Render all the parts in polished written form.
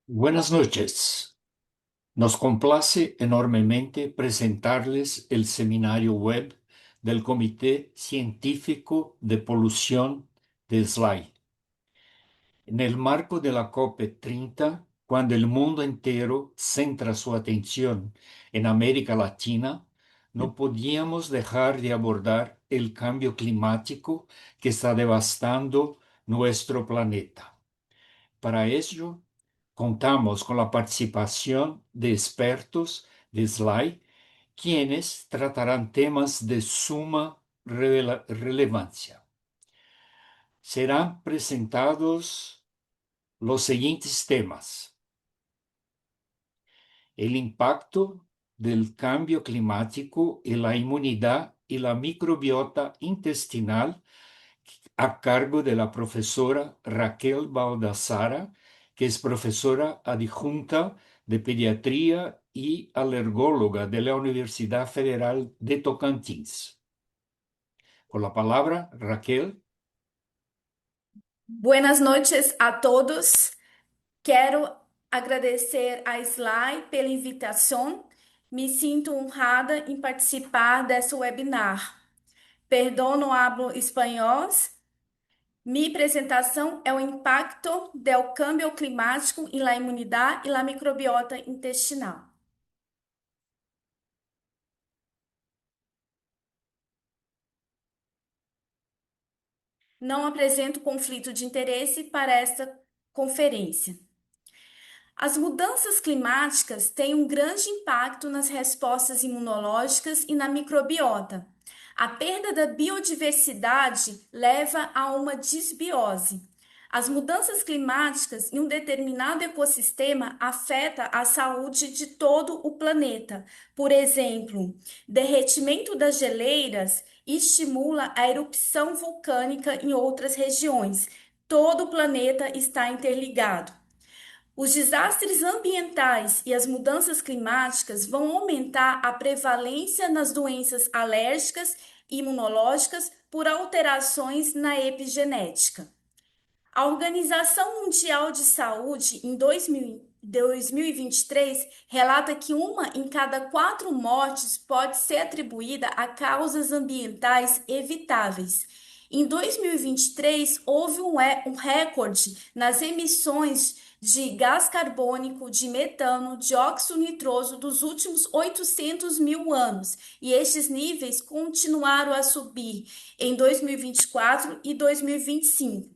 Buenas noches. Nos complace enormemente presentarles el seminario web del Comité Científico de Polución de SLAI. En el marco de la COP30, cuando el mundo entero centra su atención en América Latina, no podíamos dejar de abordar el cambio climático que está devastando nuestro planeta. Para ello, contamos con la participación de expertos de SLAI, quienes tratarán temas de suma relevancia. Serán presentados los siguientes temas: el impacto del cambio climático en la inmunidad y la microbiota intestinal, a cargo de la profesora Raquel Baldassara, que es profesora adjunta de pediatría y alergóloga de la Universidad Federal de Tocantins. Con la palabra, Raquel. Buenas noches a todos. Quero agradecer a Sly pela invitação. Me sinto honrada em participar dessa webinar. Perdão, não hablo espanhol. Minha apresentação é o impacto do câmbio climático em la imunidade e la microbiota intestinal. Não apresento conflito de interesse para esta conferência. As mudanças climáticas têm um grande impacto nas respostas imunológicas e na microbiota. A perda da biodiversidade leva a uma disbiose. As mudanças climáticas em um determinado ecossistema afetam a saúde de todo o planeta. Por exemplo, derretimento das geleiras estimula a erupção vulcânica em outras regiões. Todo o planeta está interligado. Os desastres ambientais e as mudanças climáticas vão aumentar a prevalência nas doenças alérgicas e imunológicas por alterações na epigenética. A Organização Mundial de Saúde, em 2023, relata que uma em cada 4 mortes pode ser atribuída a causas ambientais evitáveis. Em 2023, houve um recorde nas emissões de gás carbônico, de metano, dióxido nitroso dos últimos 800 mil anos, e estes níveis continuaram a subir em 2024 e 2025.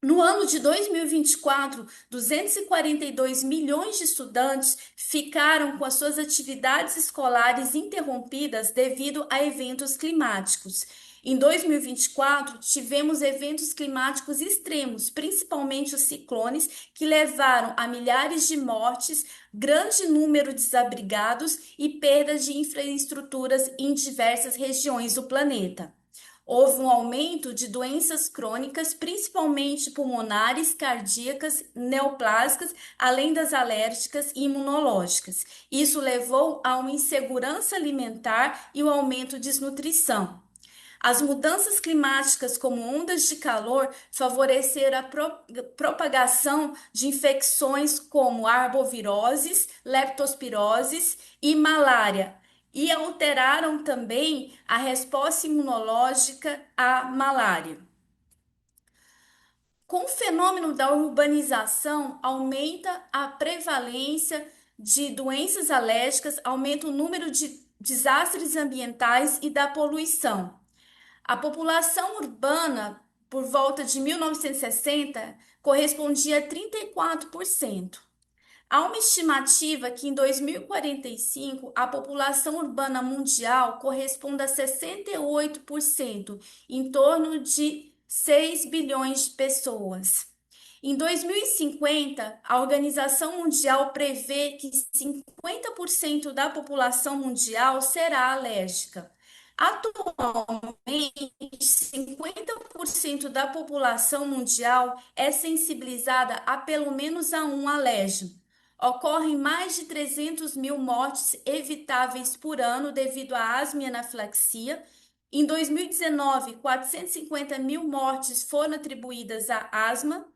No ano de 2024, 242 milhões de estudantes ficaram com as suas atividades escolares interrompidas devido a eventos climáticos. Em 2024, tivemos eventos climáticos extremos, principalmente os ciclones, que levaram a milhares de mortes, grande número de desabrigados e perdas de infraestruturas em diversas regiões do planeta. Houve um aumento de doenças crônicas, principalmente pulmonares, cardíacas, neoplásicas, além das alérgicas e imunológicas. Isso levou a uma insegurança alimentar e o aumento de desnutrição. As mudanças climáticas, como ondas de calor, favoreceram a propagação de infecções como arboviroses, leptospiroses e malária, e alteraram também a resposta imunológica à malária. Com o fenômeno da urbanização, aumenta a prevalência de doenças alérgicas, aumenta o número de desastres ambientais e da poluição. A população urbana, por volta de 1960, correspondia a 34%. Há uma estimativa que em 2045 a população urbana mundial corresponda a 68%, em torno de 6 bilhões de pessoas. Em 2050, a Organização Mundial prevê que 50% da população mundial será alérgica. Atualmente, 50% da população mundial é sensibilizada a pelo menos a um alérgeno. Ocorrem mais de 300 mil mortes evitáveis por ano devido à asma e anafilaxia. Em 2019, 450 mil mortes foram atribuídas à asma.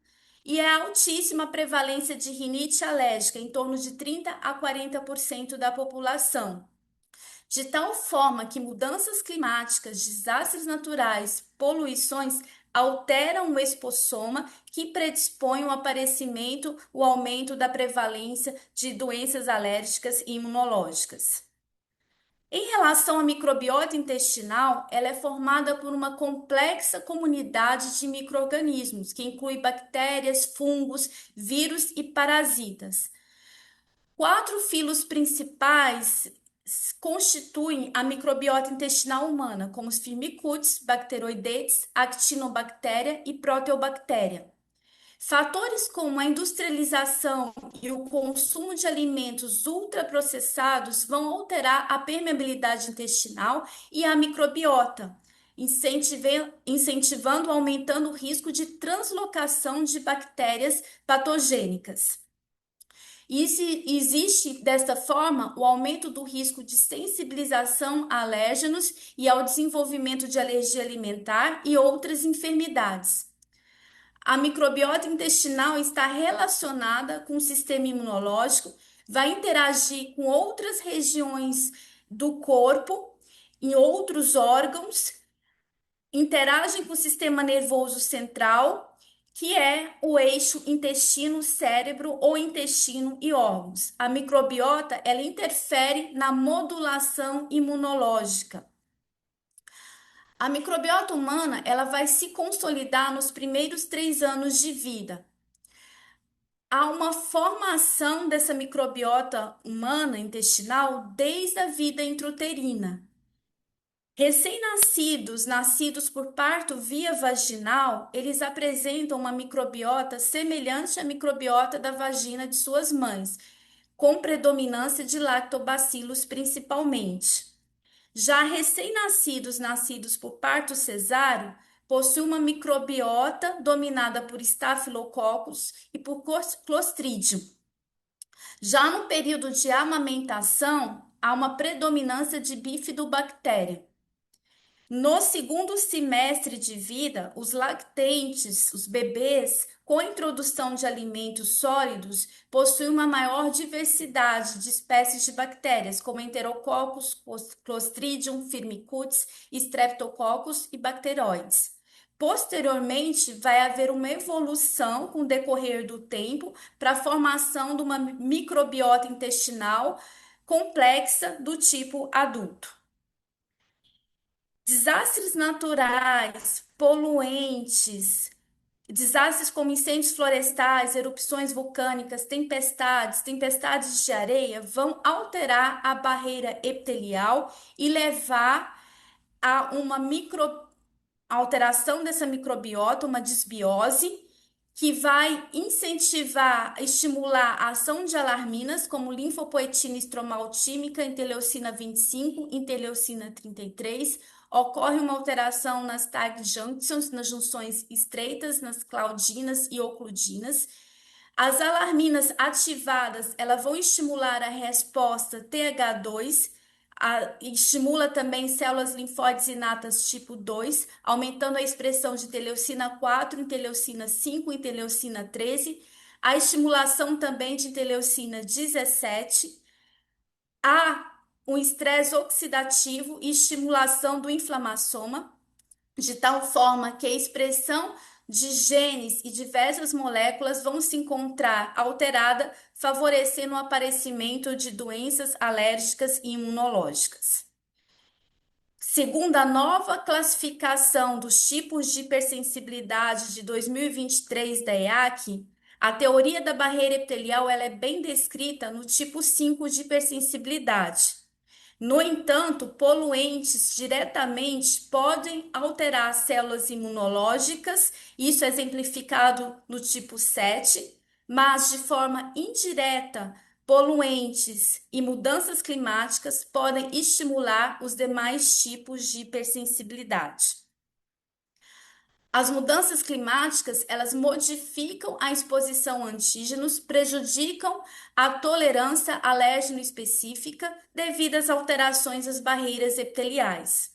E é altíssima a prevalência de rinite alérgica, em torno de 30 a 40% da população. De tal forma que mudanças climáticas, desastres naturais, poluições alteram o expossoma que predispõe o aparecimento, o aumento da prevalência de doenças alérgicas e imunológicas. Em relação à microbiota intestinal, ela é formada por uma complexa comunidade de micro-organismos, que inclui bactérias, fungos, vírus e parasitas. Quatro filos principais constituem a microbiota intestinal humana, como os firmicutes, bacteroidetes, actinobactéria e proteobactéria. Fatores como a industrialização e o consumo de alimentos ultraprocessados vão alterar a permeabilidade intestinal e a microbiota, incentivando ou aumentando o risco de translocação de bactérias patogênicas. E se existe desta forma o aumento do risco de sensibilização a alérgenos e ao desenvolvimento de alergia alimentar e outras enfermidades. A microbiota intestinal está relacionada com o sistema imunológico, vai interagir com outras regiões do corpo, em outros órgãos, interagem com o sistema nervoso central, que é o eixo intestino-cérebro ou intestino e órgãos. A microbiota, ela interfere na modulação imunológica. A microbiota humana, ela vai se consolidar nos primeiros 3 anos de vida. Há uma formação dessa microbiota humana intestinal desde a vida intrauterina. Recém-nascidos, nascidos por parto via vaginal, eles apresentam uma microbiota semelhante à microbiota da vagina de suas mães, com predominância de lactobacilos principalmente. Já recém-nascidos, nascidos por parto cesáreo, possuem uma microbiota dominada por estafilococcus e por clostridium. Já no período de amamentação, há uma predominância de bifidobactéria. No segundo semestre de vida, os lactentes, os bebês, com a introdução de alimentos sólidos, possuem uma maior diversidade de espécies de bactérias, como Enterococcus, Clostridium, Firmicutes, Streptococcus e bacteroides. Posteriormente, vai haver uma evolução com o decorrer do tempo para a formação de uma microbiota intestinal complexa do tipo adulto. Desastres naturais, poluentes, desastres como incêndios florestais, erupções vulcânicas, tempestades de areia vão alterar a barreira epitelial e levar a uma alteração dessa microbiota, uma disbiose, que vai incentivar, estimular a ação de alarminas, como linfopoetina estromaltímica, interleucina 25, interleucina 33. Ocorre uma alteração nas tight junctions, nas junções estreitas, nas claudinas e ocludinas. As alarminas ativadas, elas vão estimular a resposta TH2, estimula também células linfóides inatas tipo 2, aumentando a expressão de interleucina 4, interleucina 5, interleucina 13, a estimulação também de interleucina 17, há um estresse oxidativo e estimulação do inflamassoma, de tal forma que a expressão de genes e diversas moléculas vão se encontrar alterada, favorecendo o aparecimento de doenças alérgicas e imunológicas. Segundo a nova classificação dos tipos de hipersensibilidade de 2023 da EAC, a teoria da barreira epitelial ela é bem descrita no tipo 5 de hipersensibilidade. No entanto, poluentes diretamente podem alterar as células imunológicas, isso é exemplificado no tipo 7, mas de forma indireta, poluentes e mudanças climáticas podem estimular os demais tipos de hipersensibilidade. As mudanças climáticas, elas modificam a exposição a antígenos, prejudicam a tolerância alérgeno específica devido às alterações das barreiras epiteliais.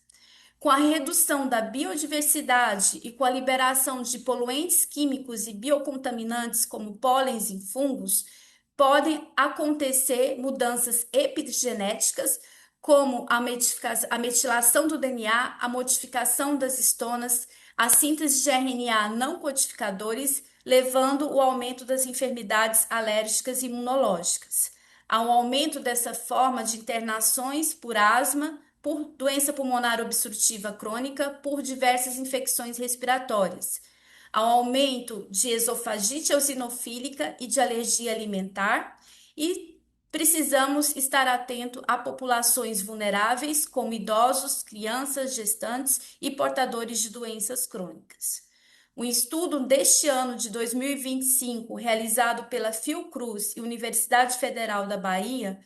Com a redução da biodiversidade e com a liberação de poluentes químicos e biocontaminantes como pólens e fungos, podem acontecer mudanças epigenéticas, como a metilação do DNA, a modificação das histonas, a síntese de RNA não codificadores, levando ao aumento das enfermidades alérgicas e imunológicas. Há um aumento dessa forma de internações por asma, por doença pulmonar obstrutiva crônica, por diversas infecções respiratórias. Há um aumento de esofagite eosinofílica e de alergia alimentar, e precisamos estar atento a populações vulneráveis, como idosos, crianças, gestantes e portadores de doenças crônicas. Um estudo deste ano de 2025, realizado pela Fiocruz e Universidade Federal da Bahia,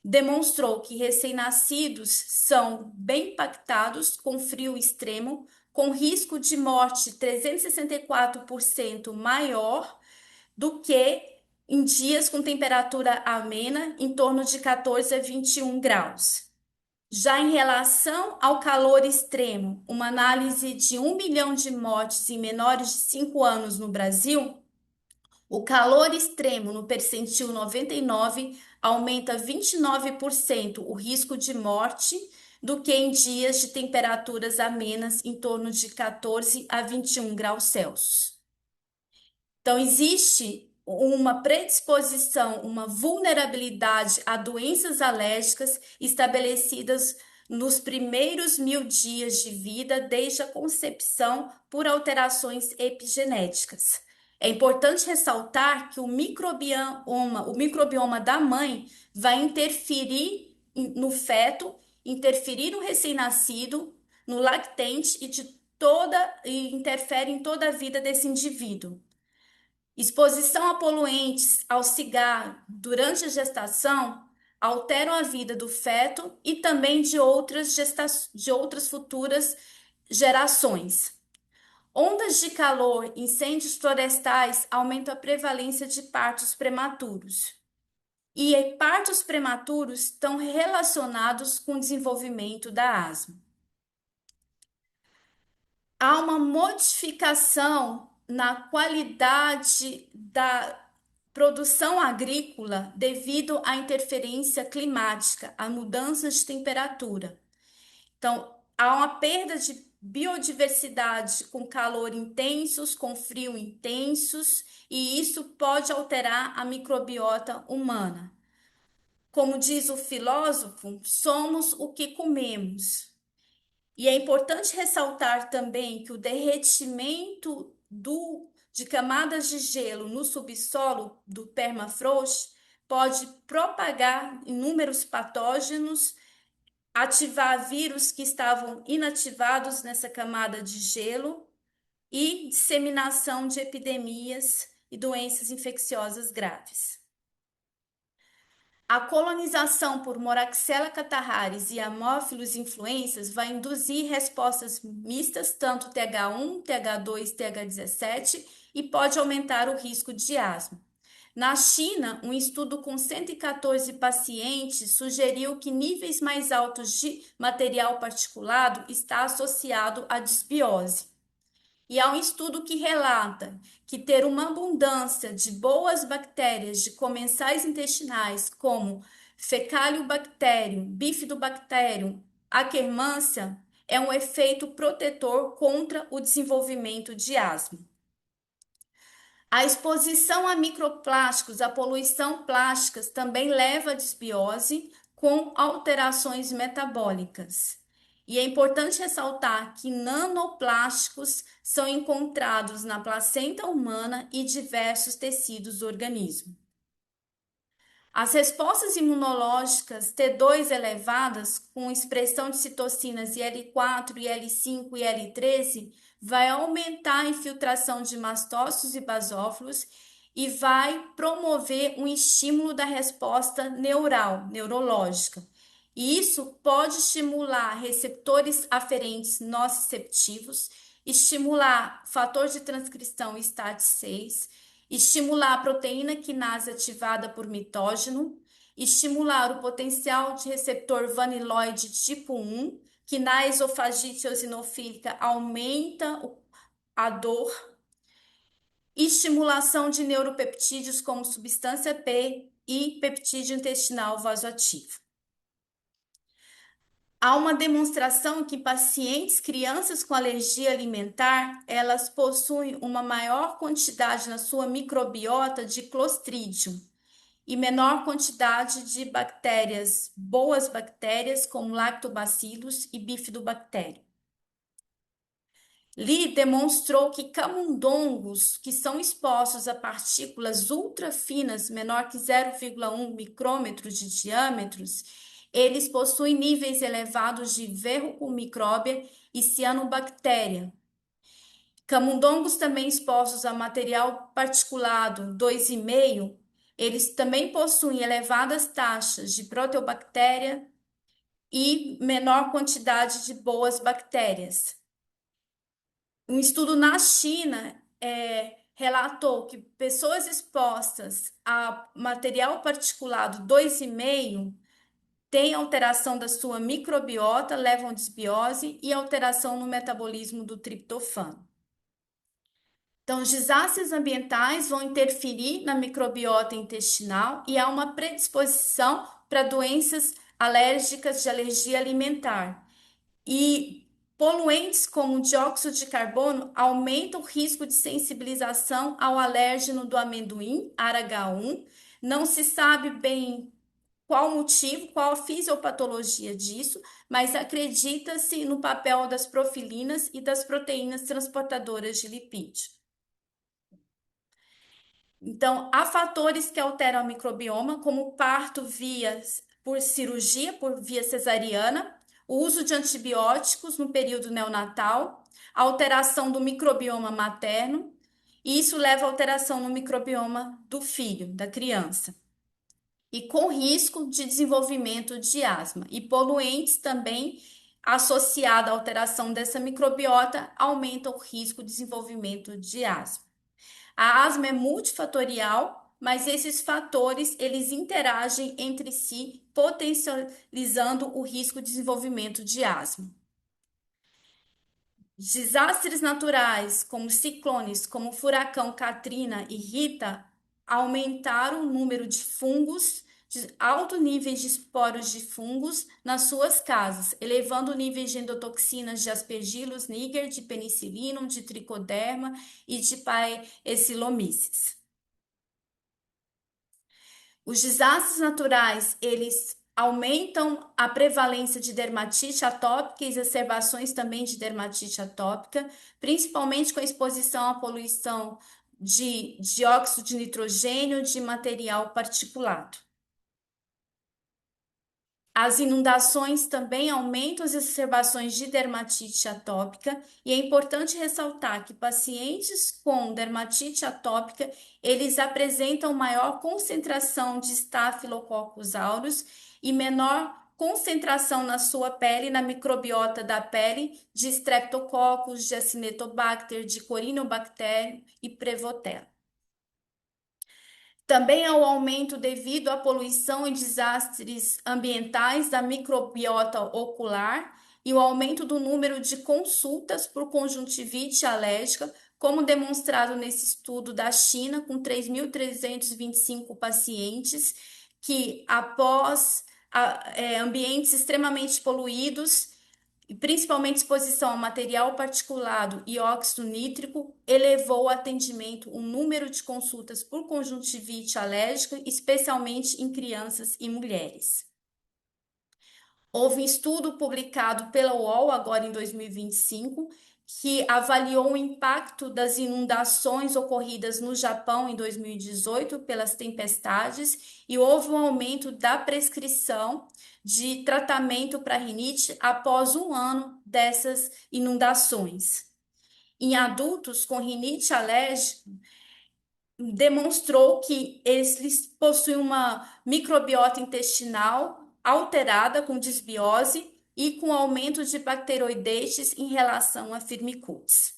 demonstrou que recém-nascidos são bem impactados com frio extremo, com risco de morte 364% maior do que em dias com temperatura amena, em torno de 14 a 21 graus. Já em relação ao calor extremo, uma análise de 1 milhão de mortes em menores de 5 anos no Brasil, o calor extremo no percentil 99 aumenta 29% o risco de morte do que em dias de temperaturas amenas em torno de 14 a 21 graus Celsius. Então, existe uma predisposição, uma vulnerabilidade a doenças alérgicas estabelecidas nos primeiros 1.000 dias de vida, desde a concepção, por alterações epigenéticas. É importante ressaltar que o microbioma da mãe vai interferir no feto, interferir no recém-nascido, no lactente e interfere em toda a vida desse indivíduo. Exposição a poluentes, ao cigarro durante a gestação alteram a vida do feto e também de outras futuras gerações. Ondas de calor, incêndios florestais aumentam a prevalência de partos prematuros. E partos prematuros estão relacionados com o desenvolvimento da asma. Há uma modificação na qualidade da produção agrícola devido à interferência climática, a mudanças de temperatura. Então, há uma perda de biodiversidade com calor intensos, com frio intensos, e isso pode alterar a microbiota humana. Como diz o filósofo, somos o que comemos. E é importante ressaltar também que o derretimento de camadas de gelo no subsolo do permafrost pode propagar inúmeros patógenos, ativar vírus que estavam inativados nessa camada de gelo e disseminação de epidemias e doenças infecciosas graves. A colonização por Moraxella catarrharis e Haemophilus influenzae vai induzir respostas mistas, tanto TH1, TH2, TH17, e pode aumentar o risco de asma. Na China, um estudo com 114 pacientes sugeriu que níveis mais altos de material particulado está associado à disbiose. E há um estudo que relata que ter uma abundância de boas bactérias de comensais intestinais, como Fecalibacterium, Bifidobacterium, Akkermansia, é um efeito protetor contra o desenvolvimento de asma. A exposição a microplásticos, a poluição plásticas, também leva à disbiose com alterações metabólicas. E é importante ressaltar que nanoplásticos são encontrados na placenta humana e diversos tecidos do organismo. As respostas imunológicas T2 elevadas, com expressão de citocinas IL4, IL5 e IL13, vai aumentar a infiltração de mastócitos e basófilos e vai promover um estímulo da resposta neurológica. E isso pode estimular receptores aferentes nociceptivos, estimular fator de transcrição STAT6, estimular a proteína quinase ativada por mitógeno, estimular o potencial de receptor vaniloide tipo 1, que na esofagite eosinofílica aumenta a dor, estimulação de neuropeptídeos como substância P e peptídeo intestinal vasoativo. Há uma demonstração que pacientes, crianças com alergia alimentar, elas possuem uma maior quantidade na sua microbiota de Clostridium e menor quantidade de bactérias, boas bactérias como Lactobacillus e Bifidobacterium. Lee demonstrou que camundongos que são expostos a partículas ultrafinas, menor que 0,1 micrômetros de diâmetros, eles possuem níveis elevados de verrucomicróbia e cianobactéria. Camundongos também expostos a material particulado 2,5, eles também possuem elevadas taxas de proteobactéria e menor quantidade de boas bactérias. Um estudo na China relatou que pessoas expostas a material particulado 2,5 têm alteração da sua microbiota, levam desbiose e alteração no metabolismo do triptofano. Então, os desastres ambientais vão interferir na microbiota intestinal e há uma predisposição para doenças alérgicas de alergia alimentar. E poluentes como o dióxido de carbono aumentam o risco de sensibilização ao alérgeno do amendoim, ARH1. Não se sabe bem qual o motivo, qual a fisiopatologia disso, mas acredita-se no papel das profilinas e das proteínas transportadoras de lipídio. Então, há fatores que alteram o microbioma, como parto por cirurgia, por via cesariana, o uso de antibióticos no período neonatal, alteração do microbioma materno, e isso leva a alteração no microbioma do filho, da criança. E com risco de desenvolvimento de asma. E poluentes também, associado à alteração dessa microbiota, aumentam o risco de desenvolvimento de asma. A asma é multifatorial, mas esses fatores eles interagem entre si, potencializando o risco de desenvolvimento de asma. Desastres naturais, como ciclones, como o furacão Katrina e Rita, aumentaram o número de fungos, de alto níveis de esporos de fungos nas suas casas, elevando níveis de endotoxinas de Aspergillus niger, de Penicillium, de Trichoderma e de Paecilomyces. Os desastres naturais, eles aumentam a prevalência de dermatite atópica e exacerbações também de dermatite atópica, principalmente com a exposição à poluição de dióxido de nitrogênio de material particulado. As inundações também aumentam as exacerbações de dermatite atópica e é importante ressaltar que pacientes com dermatite atópica, eles apresentam maior concentração de Staphylococcus aureus e menor concentração na sua pele, na microbiota da pele, de Streptococcus, de Acinetobacter, de Corynebacterium e Prevotella. Também há o aumento devido à poluição e desastres ambientais da microbiota ocular e o aumento do número de consultas por conjuntivite alérgica, como demonstrado nesse estudo da China, com 3.325 pacientes que, após ambientes extremamente poluídos, e principalmente exposição a material particulado e óxido nítrico, elevou o atendimento, o número de consultas por conjuntivite alérgica, especialmente em crianças e mulheres. Houve um estudo publicado pela UOL, agora em 2025, que avaliou o impacto das inundações ocorridas no Japão em 2018 pelas tempestades e houve um aumento da prescrição de tratamento para rinite após um ano dessas inundações. Em adultos com rinite alérgica, demonstrou que eles possuem uma microbiota intestinal alterada com desbiose e com aumento de bacteroidetes em relação a Firmicutes.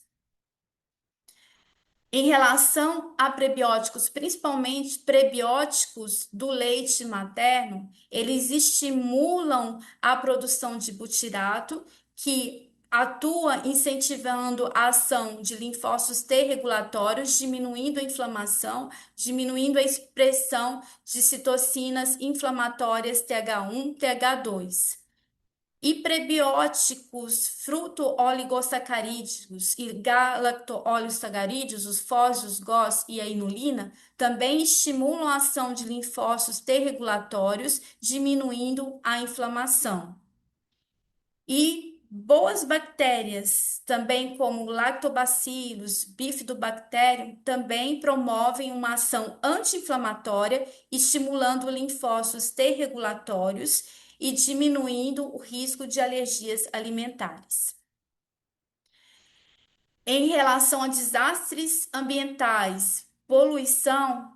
Em relação a prebióticos, principalmente prebióticos do leite materno, eles estimulam a produção de butirato, que atua incentivando a ação de linfócitos T regulatórios, diminuindo a inflamação, diminuindo a expressão de citocinas inflamatórias TH1, TH2. E prebióticos fruto-oligosacarídeos e galacto-oligosacarídeos, os fósforos, GOS e a inulina, também estimulam a ação de linfócitos T regulatórios, diminuindo a inflamação. E boas bactérias, também como lactobacillus, bifidobacterium, também promovem uma ação anti-inflamatória, estimulando linfócitos T regulatórios e diminuindo o risco de alergias alimentares. Em relação a desastres ambientais, poluição,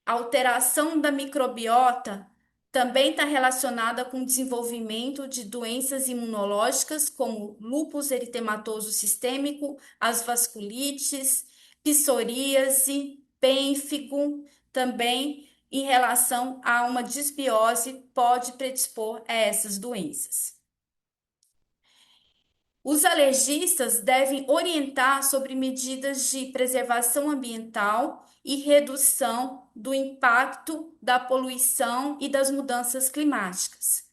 alteração da microbiota também está relacionada com o desenvolvimento de doenças imunológicas como lúpus eritematoso sistêmico, as vasculites, psoríase, pênfigo, também em relação a uma disbiose pode predispor a essas doenças. Os alergistas devem orientar sobre medidas de preservação ambiental e redução do impacto da poluição e das mudanças climáticas.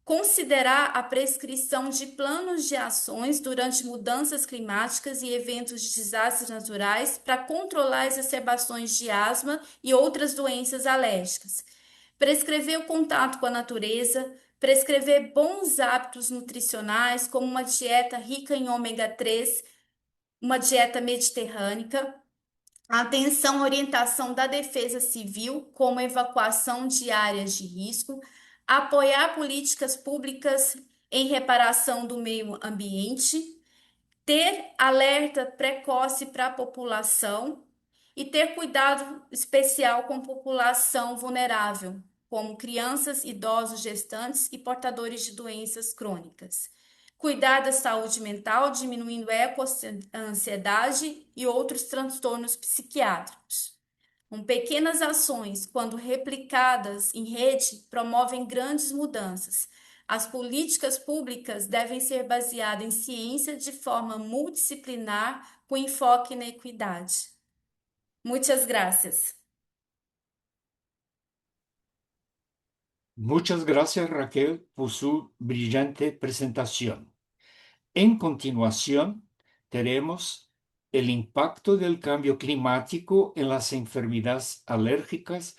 Considerar a prescrição de planos de ações durante mudanças climáticas e eventos de desastres naturais para controlar exacerbações de asma e outras doenças alérgicas. Prescrever o contato com a natureza, prescrever bons hábitos nutricionais, como uma dieta rica em ômega 3, uma dieta mediterrânica, atenção à orientação da defesa civil, como evacuação de áreas de risco, apoiar políticas públicas em reparação do meio ambiente, ter alerta precoce para a população e ter cuidado especial com a população vulnerável, como crianças, idosos, gestantes e portadores de doenças crônicas. Cuidar da saúde mental, diminuindo a ecoansiedade e outros transtornos psiquiátricos. Pequenas ações, quando replicadas em rede, promovem grandes mudanças. As políticas públicas devem ser baseadas em ciência de forma multidisciplinar, com enfoque na equidade. Muitas gracias. Muchas gracias, Raquel, por su brillante presentación. En continuación, tenemos el impacto del cambio climático en las enfermedades alérgicas,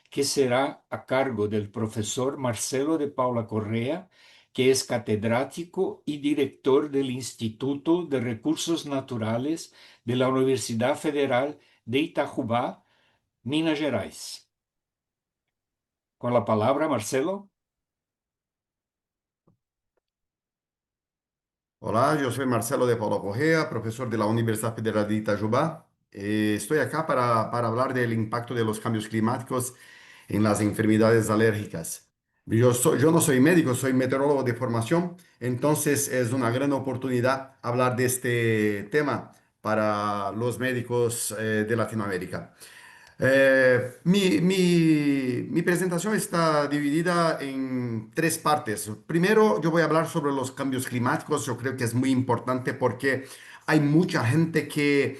que será a cargo del profesor Marcelo de Paula Correa, que es catedrático y director del Instituto de Recursos Naturales de la Universidad Federal de Itajubá, Minas Gerais. Con la palabra, Marcelo. Hola, yo soy Marcelo de Paula Correa, profesor de la Universidad Federal de Itajubá. Estoy acá para hablar del impacto de los cambios climáticos en las enfermedades alérgicas. Yo no soy médico, soy meteorólogo de formación, entonces es una gran oportunidad hablar de este tema para los médicos de Latinoamérica. Mi presentación está dividida en tres partes. Primero, yo voy a hablar sobre los cambios climáticos. Yo creo que es muy importante porque hay mucha gente que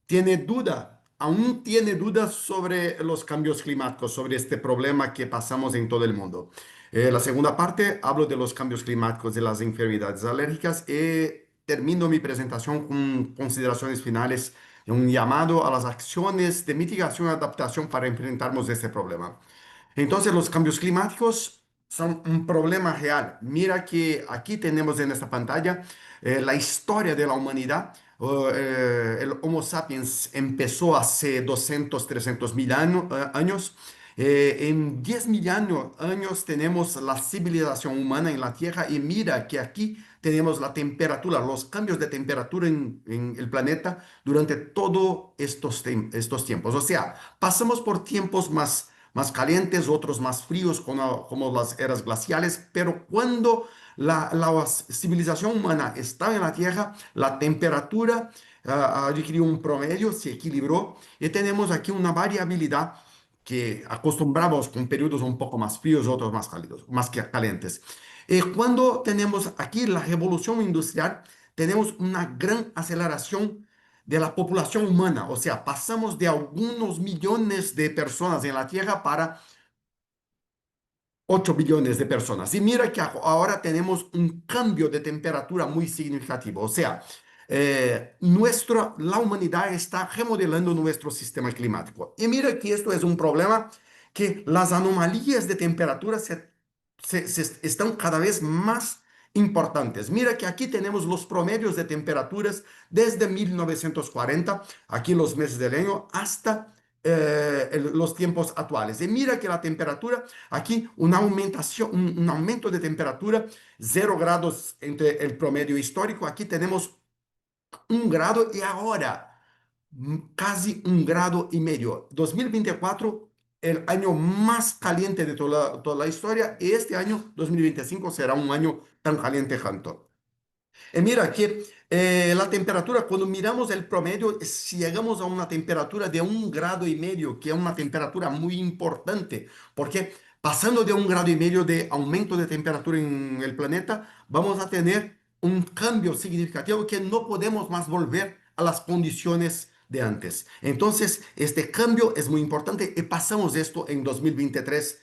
tiene duda, aún tiene dudas sobre los cambios climáticos, sobre este problema que pasamos en todo el mundo. La segunda parte, hablo de los cambios climáticos de las enfermedades alérgicas y termino mi presentación con consideraciones finales, un llamado a las acciones de mitigación y adaptación para enfrentarnos este problema. Entonces, los cambios climáticos son un problema real. Mira que aquí tenemos en esta pantalla la historia de la humanidad. El Homo sapiens empezó hace 200, 300 mil años. En 10 mil años tenemos la civilización humana en la Tierra y mira que aquí tenemos la temperatura, los cambios de temperatura en el planeta durante todos estos tiempos. O sea, pasamos por tiempos más calientes, otros más fríos, como las eras glaciales, pero cuando la civilización humana estaba en la Tierra, la temperatura adquirió un promedio, se equilibró y tenemos aquí una variabilidad que acostumbramos con periodos un poco más fríos, otros más cálidos, calientes. Cuando tenemos aquí la revolución industrial, tenemos una gran aceleración de la población humana, o sea, pasamos de algunos millones de personas en la Tierra para 8 billones de personas. Y mira que ahora tenemos un cambio de temperatura muy significativo. O sea, la humanidad está remodelando nuestro sistema climático. Y mira que esto es un problema que las anomalías de temperatura están cada vez más importantes. Mira que aquí tenemos los promedios de temperaturas desde 1940, aquí los meses del año, hasta los tiempos actuales. Y mira que la temperatura, aquí una aumentación, un aumento de temperatura, 0 grados entre el promedio histórico, aquí tenemos 1 grado y ahora casi 1,5 grados. 2024, el año más caliente de toda la historia, y este año, 2025, será un año tan caliente tanto. Mira que la temperatura, cuando miramos el promedio, si llegamos a una temperatura de 1,5 grados, que es una temperatura muy importante, porque pasando de 1,5 grados de aumento de temperatura en el planeta, vamos a tener un cambio significativo que no podemos más volver a las condiciones de antes. Entonces, este cambio es muy importante y pasamos esto en 2023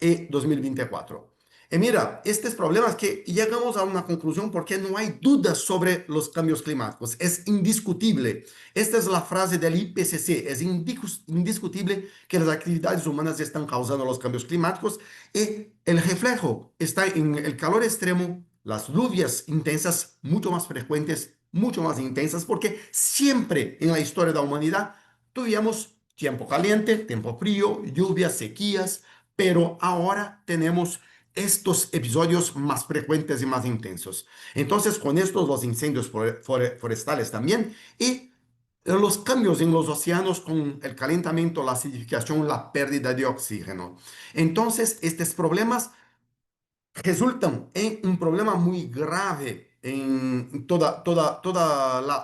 y 2024. Y mira, estos problemas que llegamos a una conclusión porque no hay dudas sobre los cambios climáticos. Es indiscutible. Esta es la frase del IPCC. Es indiscutible que las actividades humanas están causando los cambios climáticos y el reflejo está en el calor extremo, las lluvias intensas, mucho más frecuentes, mucho más intensas, porque siempre en la historia de la humanidad tuvimos tiempo caliente, tiempo frío, lluvias, sequías, pero ahora tenemos estos episodios más frecuentes y más intensos. Entonces, con estos, los incendios forestales también y los cambios en los océanos con el calentamiento, la acidificación, la pérdida de oxígeno. Entonces, estos problemas resultan en un problema muy grave en toda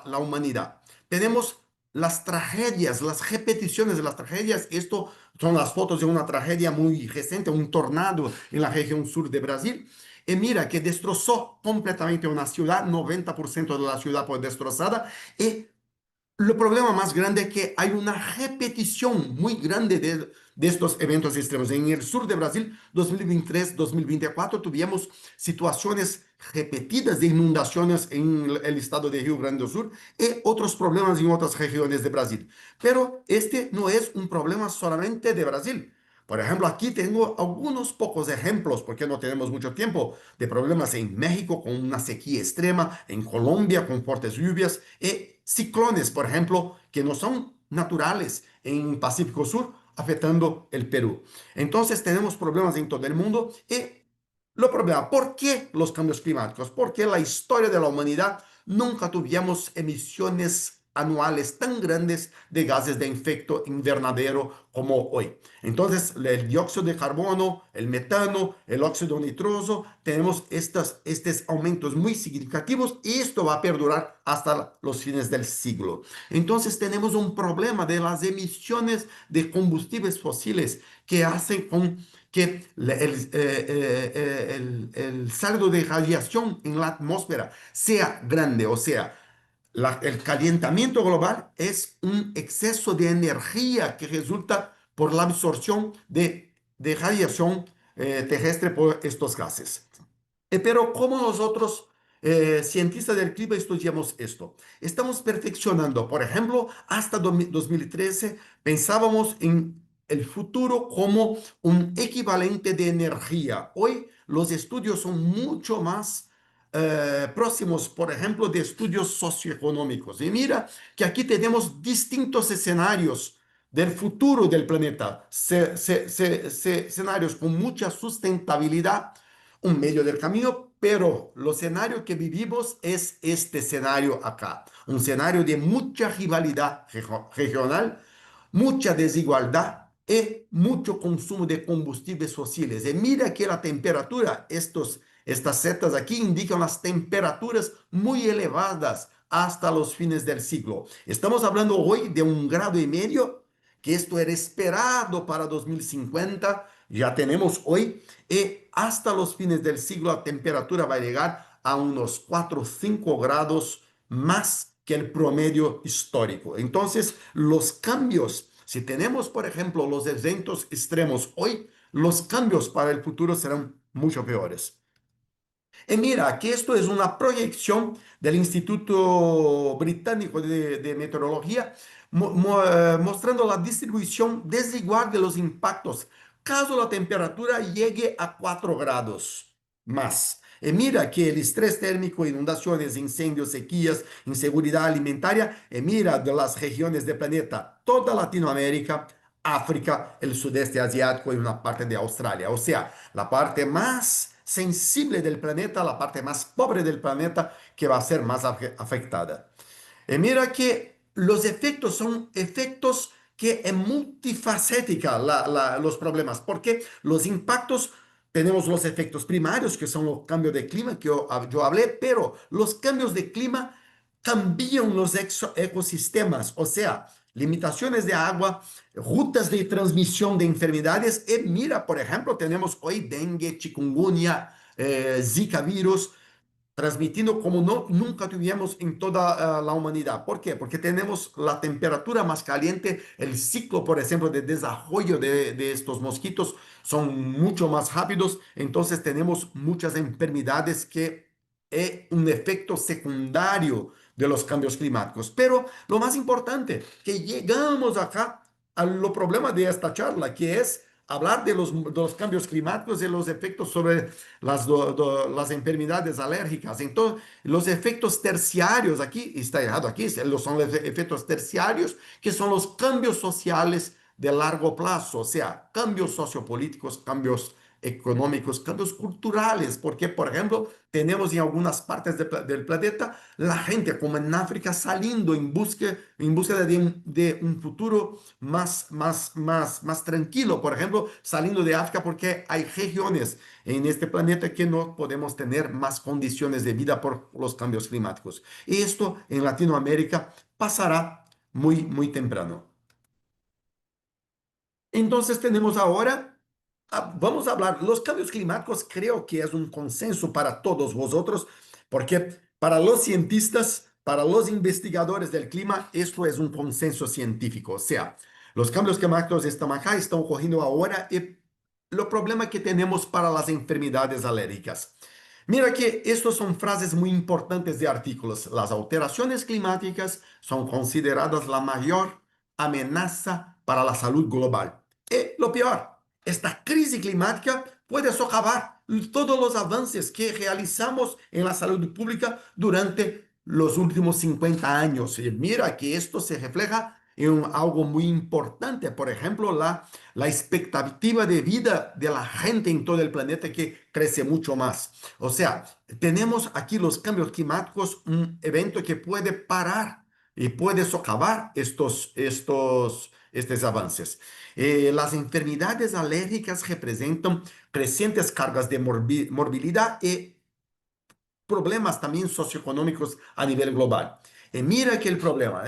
la humanidad. Tenemos las tragedias, las repeticiones de las tragedias. Esto son las fotos de una tragedia muy reciente, un tornado en la región sur de Brasil. Y mira que destrozó completamente una ciudad, 90% de la ciudad fue destrozada. Y el problema más grande es que hay una repetición muy grande de estos eventos extremos. En el sur de Brasil, 2023-2024, tuvimos situaciones repetidas de inundaciones en el estado de Rio Grande do Sur y otros problemas en otras regiones de Brasil. Pero este no es un problema solamente de Brasil. Por ejemplo, aquí tengo algunos pocos ejemplos, porque no tenemos mucho tiempo, de problemas en México con una sequía extrema, en Colombia con fuertes lluvias y ciclones, por ejemplo, que no son naturales en Pacífico Sur, afectando el Perú. Entonces tenemos problemas en todo el mundo y lo problema, ¿por qué los cambios climáticos? Porque en la historia de la humanidad nunca tuvimos emisiones anuales tan grandes de gases de efecto invernadero como hoy. Entonces, el dióxido de carbono, el metano, el óxido nitroso, tenemos estos aumentos muy significativos y esto va a perdurar hasta los fines del siglo. Entonces, tenemos un problema de las emisiones de combustibles fósiles que hacen con que el saldo de radiación en la atmósfera sea grande, o sea, el calentamiento global es un exceso de energía que resulta por la absorción de radiación terrestre por estos gases. Pero ¿cómo nosotros, cientistas del clima, estudiamos esto? Estamos perfeccionando. Por ejemplo, hasta 2013 pensábamos en el futuro como un equivalente de energía. Hoy los estudios son mucho más próximos, por ejemplo, de estudios socioeconómicos. Y mira que aquí tenemos distintos escenarios del futuro del planeta, escenarios con mucha sustentabilidad, un medio del camino, pero el escenario que vivimos es este escenario acá, un escenario de mucha rivalidad regional, mucha desigualdad y mucho consumo de combustibles fósiles. Y mira que la temperatura, Estas setas aquí indican las temperaturas muy elevadas hasta los fines del siglo. Estamos hablando hoy de 1,5 grados, que esto era esperado para 2050, ya tenemos hoy, y hasta los fines del siglo la temperatura va a llegar a unos 4 o 5 grados más que el promedio histórico. Entonces, los cambios, si tenemos, por ejemplo, los eventos extremos hoy, los cambios para el futuro serán mucho peores. Y mira, que esto es una proyección del Instituto Británico de Meteorología, mostrando la distribución desigual de los impactos caso la temperatura llegue a 4 grados más. Y mira que el estrés térmico, inundaciones, incendios, sequías, inseguridad alimentaria, y mira de las regiones del planeta, toda Latinoamérica, África, el sudeste asiático y una parte de Australia. O sea, la parte más sensible del planeta, la parte más pobre del planeta que va a ser más afectada. Y mira que los efectos son efectos que es multifacética los problemas, porque los impactos, tenemos los efectos primarios, que son los cambios de clima que yo hablé, pero los cambios de clima cambian los ecosistemas, o sea, limitaciones de agua, rutas de transmisión de enfermedades. Y mira, por ejemplo, tenemos hoy dengue, chikungunya, Zika virus, transmitiendo como no, nunca tuvimos en toda la humanidad. ¿Por qué? Porque tenemos la temperatura más caliente, el ciclo, por ejemplo, de desarrollo de estos mosquitos son mucho más rápidos, entonces tenemos muchas enfermedades que es un efecto secundario de los cambios climáticos. Pero lo más importante, que llegamos acá a lo problema de esta charla, que es hablar de los cambios climáticos y los efectos sobre las enfermedades alérgicas. Entonces, los efectos terciarios, aquí está errado, aquí son los efectos terciarios, que son los cambios sociales de largo plazo, o sea, cambios sociopolíticos, cambios económicos, cambios culturales, porque, por ejemplo, tenemos en algunas partes del planeta la gente, como en África, saliendo en búsqueda de un futuro más tranquilo, por ejemplo, saliendo de África porque hay regiones en este planeta que no podemos tener más condiciones de vida por los cambios climáticos. Y esto en Latinoamérica pasará muy, muy temprano. Entonces tenemos ahora, vamos a hablar, los cambios climáticos creo que es un consenso para todos vosotros, porque para los cientistas, para los investigadores del clima, esto es un consenso científico. O sea, los cambios climáticos están acá, están ocurriendo ahora y lo problema que tenemos para las enfermedades alérgicas. Mira que estas son frases muy importantes de artículos. Las alteraciones climáticas son consideradas la mayor amenaza para la salud global. Y lo peor, esta crisis climática puede socavar todos los avances que realizamos en la salud pública durante los últimos 50 años. Y mira que esto se refleja en algo muy importante, por ejemplo, la expectativa de vida de la gente en todo el planeta que crece mucho más. O sea, tenemos aquí los cambios climáticos, un evento que puede parar y puede socavar estos avances. Las enfermedades alérgicas representan crecientes cargas de morbilidad y problemas también socioeconómicos a nivel global. Y mira que el problema,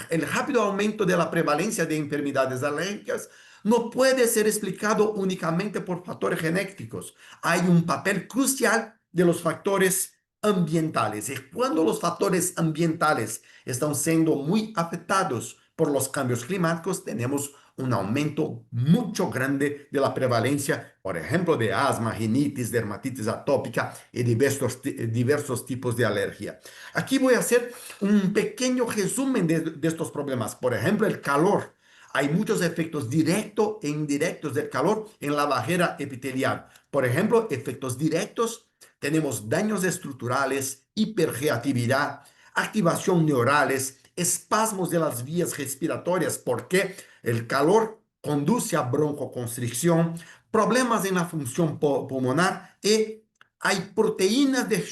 el rápido aumento de la prevalencia de enfermedades alérgicas no puede ser explicado únicamente por factores genéticos. Hay un papel crucial de los factores ambientales. Y cuando los factores ambientales están siendo muy afectados por los cambios climáticos, tenemos un aumento mucho grande de la prevalencia, por ejemplo, de asma, rinitis, dermatitis atópica y diversos tipos de alergia. Aquí voy a hacer un pequeño resumen de estos problemas. Por ejemplo, el calor. Hay muchos efectos directos e indirectos del calor en la barrera epitelial. Por ejemplo, efectos directos, tenemos daños estructurales, hiperreactividad, activación neurales, espasmos de las vías respiratorias, porque el calor conduce a broncoconstricción, problemas en la función pulmonar y hay proteínas de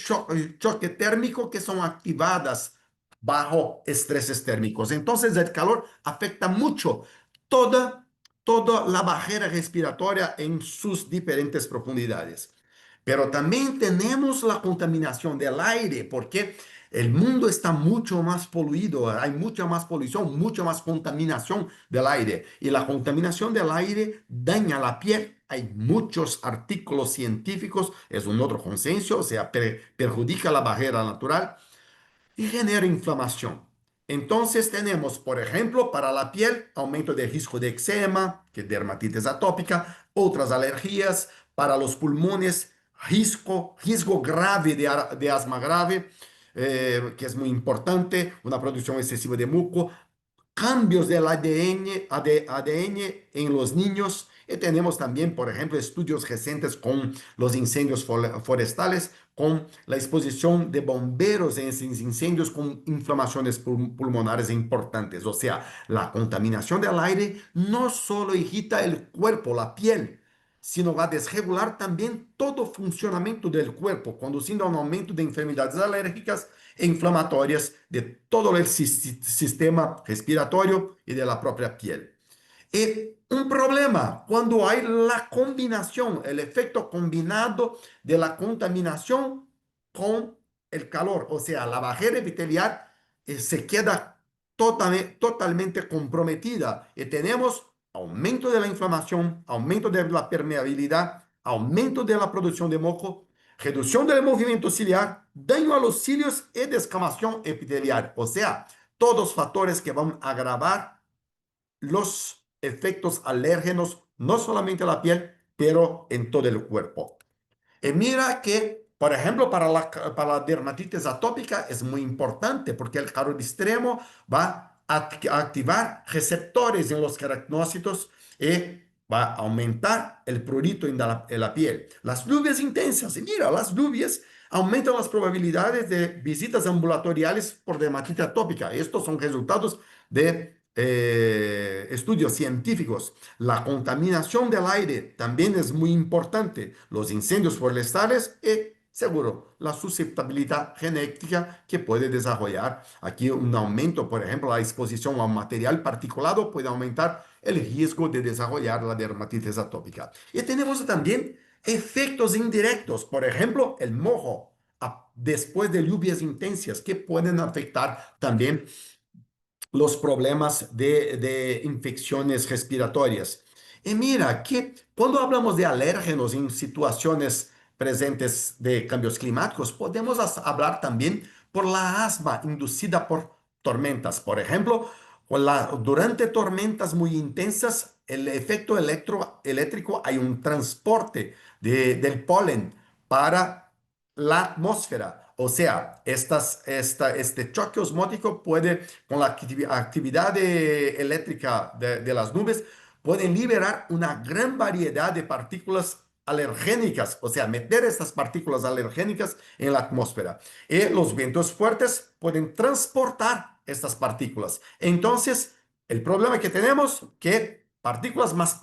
choque térmico que son activadas bajo estreses térmicos. Entonces el calor afecta mucho toda, toda la barrera respiratoria en sus diferentes profundidades. Pero también tenemos la contaminación del aire, porque el mundo está mucho más poluido, hay mucha más polución, mucha más contaminación del aire. Y la contaminación del aire daña la piel. Hay muchos artículos científicos, es un otro consenso, o sea, perjudica la barrera natural y genera inflamación. Entonces tenemos, por ejemplo, para la piel, aumento de riesgo de eczema, que es dermatitis atópica, otras alergias, para los pulmones, riesgo grave de asma grave, que es muy importante, una producción excesiva de muco, cambios del ADN en los niños. Y tenemos también, por ejemplo, estudios recientes con los incendios forestales, con la exposición de bomberos en esos incendios con inflamaciones pulmonares importantes. O sea, la contaminación del aire no solo irrita el cuerpo, la piel, sino va a desregular también todo funcionamiento del cuerpo, conduciendo a un aumento de enfermedades alérgicas e inflamatorias de todo el sistema respiratorio y de la propia piel. Y un problema cuando hay la combinación, el efecto combinado de la contaminación con el calor, o sea, la barrera epitelial se queda totalmente comprometida y tenemos aumento de la inflamación, aumento de la permeabilidad, aumento de la producción de moco, reducción del movimiento ciliar, daño a los cilios y descamación epitelial, o sea, todos factores que van a agravar los efectos alérgenos, no solamente a la piel, pero en todo el cuerpo. Y mira que, por ejemplo, para la dermatitis atópica es muy importante porque el calor extremo va a activar receptores en los queratinócitos y va a aumentar el prurito en la piel. Las lluvias intensas, y mira, las lluvias aumentan las probabilidades de visitas ambulatoriales por dermatitis atópica. Estos son resultados de estudios científicos. La contaminación del aire también es muy importante. Los incendios forestales y, seguro, la susceptibilidad genética que puede desarrollar. Aquí un aumento, por ejemplo, la exposición a un material particulado puede aumentar el riesgo de desarrollar la dermatitis atópica. Y tenemos también efectos indirectos, por ejemplo, el mojo después de lluvias intensas que pueden afectar también los problemas de infecciones respiratorias. Y mira que cuando hablamos de alérgenos en situaciones presentes de cambios climáticos, podemos hablar también por la asma inducida por tormentas. Por ejemplo, durante tormentas muy intensas, el efecto eléctrico, hay un transporte del polen para la atmósfera. O sea, este choque osmótico puede, con la actividad eléctrica de las nubes, pueden liberar una gran variedad de partículas alergénicas, o sea, meter estas partículas alergénicas en la atmósfera. Y los vientos fuertes pueden transportar estas partículas. Entonces, el problema que tenemos que partículas más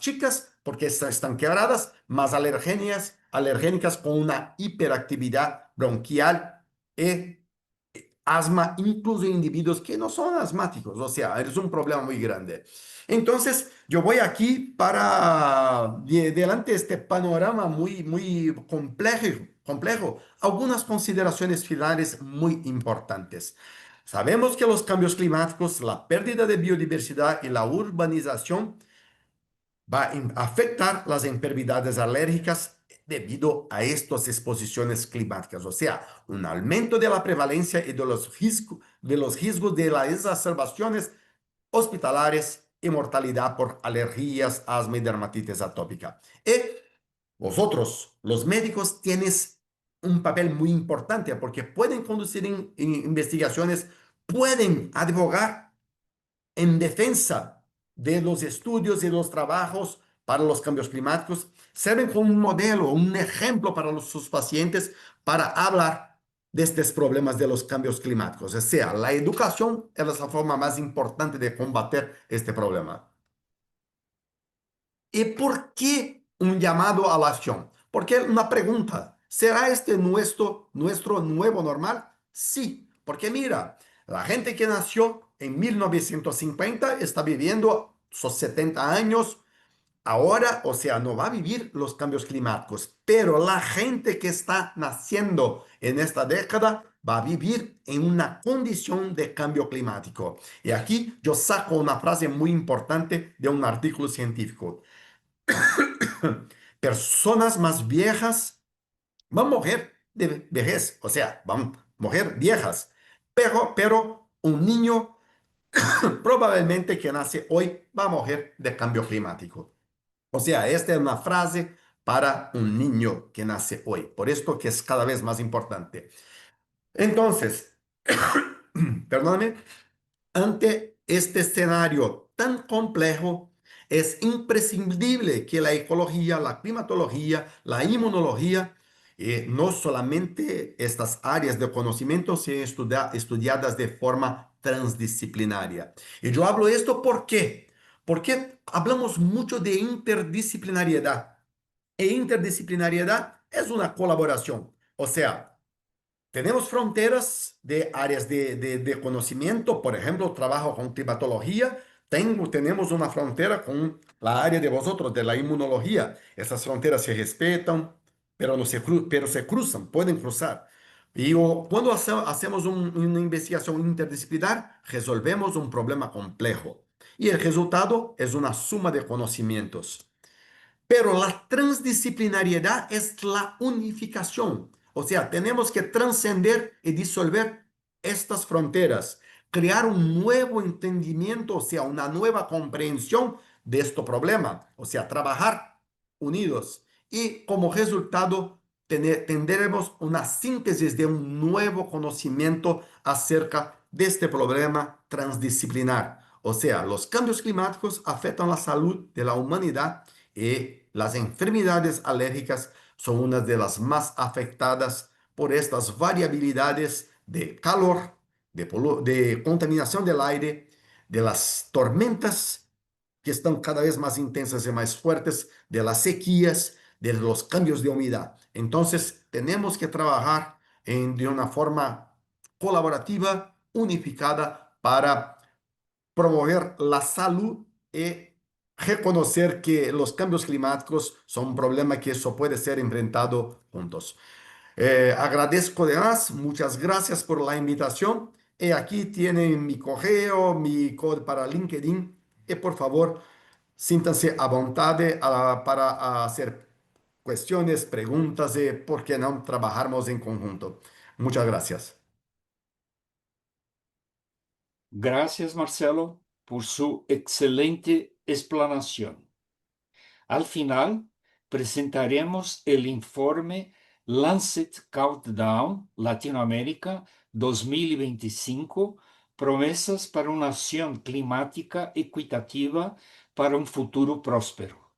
chicas, porque están quebradas, más alergénicas con una hiperactividad bronquial y asma, incluso en individuos que no son asmáticos, o sea, es un problema muy grande. Entonces, yo voy aquí para, delante de este panorama muy complejo, algunas consideraciones finales muy importantes. Sabemos que los cambios climáticos, la pérdida de biodiversidad y la urbanización va a afectar las enfermedades alérgicas debido a estas exposiciones climáticas, o sea, un aumento de la prevalencia y de los riesgos de las exacerbaciones hospitalares y mortalidad por alergias, asma y dermatitis atópica. Y vosotros, los médicos, tienes un papel muy importante porque pueden conducir investigaciones, pueden advogar en defensa de los estudios y los trabajos para los cambios climáticos, sirven como un modelo, un ejemplo para sus pacientes para hablar de estos problemas de los cambios climáticos. O sea, la educación es la forma más importante de combatir este problema. ¿Y por qué un llamado a la acción? Porque una pregunta, ¿será este nuestro nuevo normal? Sí, porque mira, la gente que nació en 1950 está viviendo sus 70 años ahora, o sea, no va a vivir los cambios climáticos, pero la gente que está naciendo en esta década va a vivir en una condición de cambio climático. Y aquí yo saco una frase muy importante de un artículo científico. Personas más viejas van a morir de vejez, o sea, van a morir viejas, pero un niño probablemente que nace hoy va a morir de cambio climático. O sea, esta es una frase para un niño que nace hoy. Por esto que es cada vez más importante. Entonces, perdóname, ante este escenario tan complejo, es imprescindible que la ecología, la climatología, la inmunología, no solamente estas áreas de conocimiento sean estudiadas de forma transdisciplinaria. Y yo hablo esto ¿por qué? Porque hablamos mucho de interdisciplinariedad. E interdisciplinariedad es una colaboración. O sea, tenemos fronteras de áreas de conocimiento, por ejemplo, trabajo con climatología, tenemos una frontera con la área de vosotros, de la inmunología. Esas fronteras se respetan, pero, no se, pero se cruzan, pueden cruzar. Y cuando hacemos una investigación interdisciplinar, resolvemos un problema complejo. Y el resultado es una suma de conocimientos. Pero la transdisciplinariedad es la unificación. O sea, tenemos que trascender y disolver estas fronteras, crear un nuevo entendimiento, o sea, una nueva comprensión de este problema. O sea, trabajar unidos. Y como resultado, tendremos una síntesis de un nuevo conocimiento acerca de este problema transdisciplinar. O sea, los cambios climáticos afectan la salud de la humanidad y las enfermedades alérgicas son una de las más afectadas por estas variabilidades de calor, de contaminación del aire, de las tormentas que están cada vez más intensas y más fuertes, de las sequías, de los cambios de humedad. Entonces, tenemos que trabajar de una forma colaborativa, unificada, para promover la salud y reconocer que los cambios climáticos son un problema que eso puede ser enfrentado juntos. Agradezco de más, muchas gracias por la invitación. Y aquí tienen mi correo, mi code para LinkedIn. Y por favor, siéntanse a voluntad para hacer cuestiones, preguntas y por qué no trabajamos en conjunto. Muchas gracias. Gracias, Marcelo, por su excelente explanación. Al final, presentaremos el informe Lancet Countdown Latinoamérica 2025, promesas para una acción climática equitativa para un futuro próspero,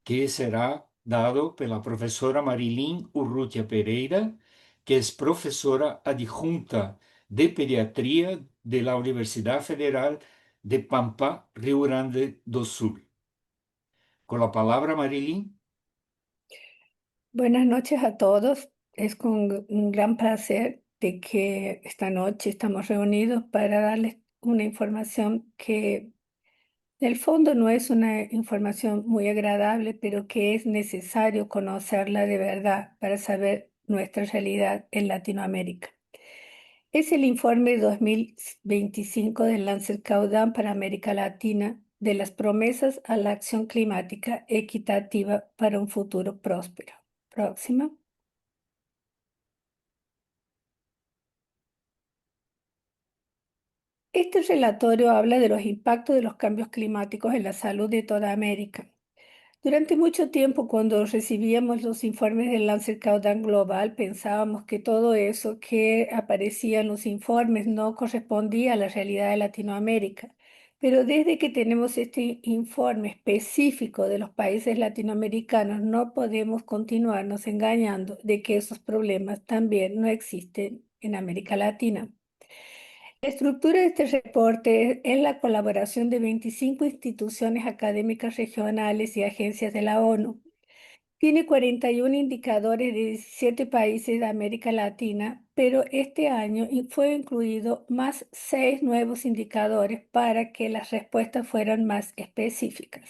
que será dado por la profesora Marilyn Urrutia Pereira, que es profesora adjunta de pediatría de la Universidad Federal de Pampa, Rio Grande do Sul. Con la palabra, Marilyn. Buenas noches a todos. Es con un gran placer de que esta noche estamos reunidos para darles una información que en el fondo no es una información muy agradable, pero que es necesario conocerla de verdad para saber nuestra realidad en Latinoamérica. Es el informe 2025 del Lancet Countdown para América Latina de las promesas a la acción climática equitativa para un futuro próspero. Próxima. Este relatorio habla de los impactos de los cambios climáticos en la salud de toda América. Durante mucho tiempo, cuando recibíamos los informes del Lancet Countdown Global, pensábamos que todo eso que aparecía en los informes no correspondía a la realidad de Latinoamérica. Pero desde que tenemos este informe específico de los países latinoamericanos, no podemos continuarnos engañando de que esos problemas también no existen en América Latina. La estructura de este reporte es la colaboración de 25 instituciones académicas regionales y agencias de la ONU. Tiene 41 indicadores de 17 países de América Latina, pero este año fue incluido más 6 nuevos indicadores para que las respuestas fueran más específicas.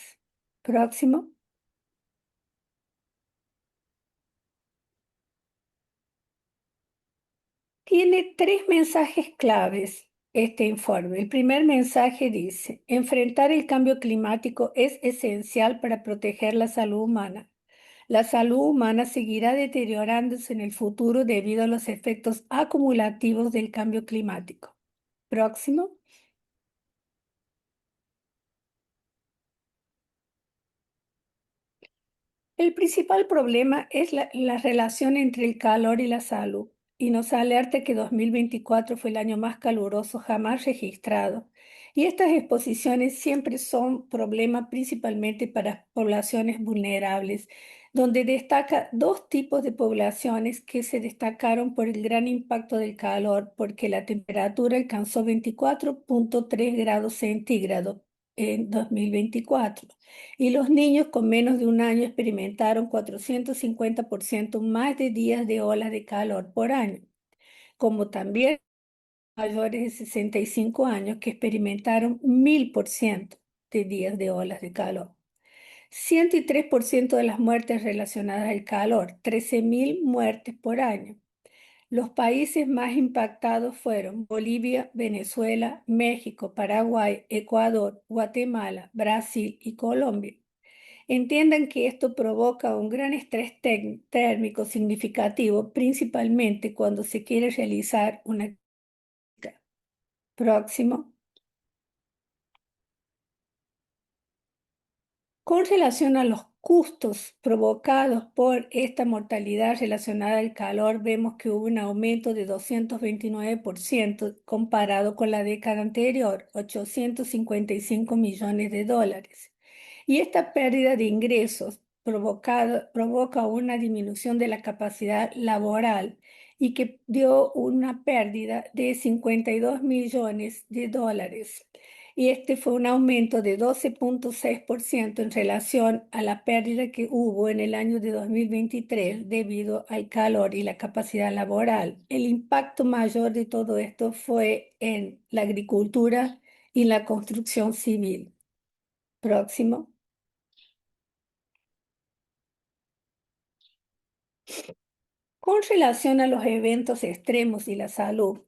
Próximo. Tiene tres mensajes claves este informe. El primer mensaje dice, enfrentar el cambio climático es esencial para proteger la salud humana. La salud humana seguirá deteriorándose en el futuro debido a los efectos acumulativos del cambio climático. Próximo. El principal problema es la relación entre el calor y la salud, y nos alerta que 2024 fue el año más caluroso jamás registrado. Y estas exposiciones siempre son problema principalmente para poblaciones vulnerables, donde destaca dos tipos de poblaciones que se destacaron por el gran impacto del calor, porque la temperatura alcanzó 24,3 grados centígrados en 2024 y los niños con menos de un año experimentaron 450% más de días de olas de calor por año, como también mayores de 65 años que experimentaron 1000% de días de olas de calor. 103% de las muertes relacionadas al calor, 13.000 muertes por año. Los países más impactados fueron Bolivia, Venezuela, México, Paraguay, Ecuador, Guatemala, Brasil y Colombia. Entiendan que esto provoca un gran estrés térmico significativo, principalmente cuando se quiere realizar una próximo. Con relación a los costos provocados por esta mortalidad relacionada al calor, vemos que hubo un aumento de 229% comparado con la década anterior, 855 millones de dólares. Y esta pérdida de ingresos provoca una disminución de la capacidad laboral y que dio una pérdida de 52 millones de dólares. Y este fue un aumento de 12,6% en relación a la pérdida que hubo en el año de 2023 debido al calor y la capacidad laboral. El impacto mayor de todo esto fue en la agricultura y la construcción civil. Próximo. Con relación a los eventos extremos y la salud,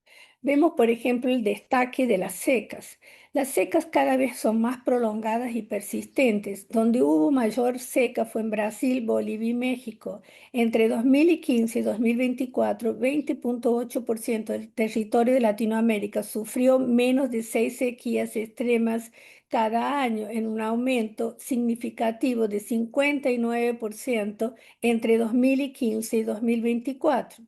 vemos, por ejemplo, el destaque de las secas. Las secas cada vez son más prolongadas y persistentes. Donde hubo mayor seca fue en Brasil, Bolivia y México. Entre 2015 y 2024, 20,8% del territorio de Latinoamérica sufrió menos de 6 sequías extremas cada año, en un aumento significativo de 59% entre 2015 y 2024.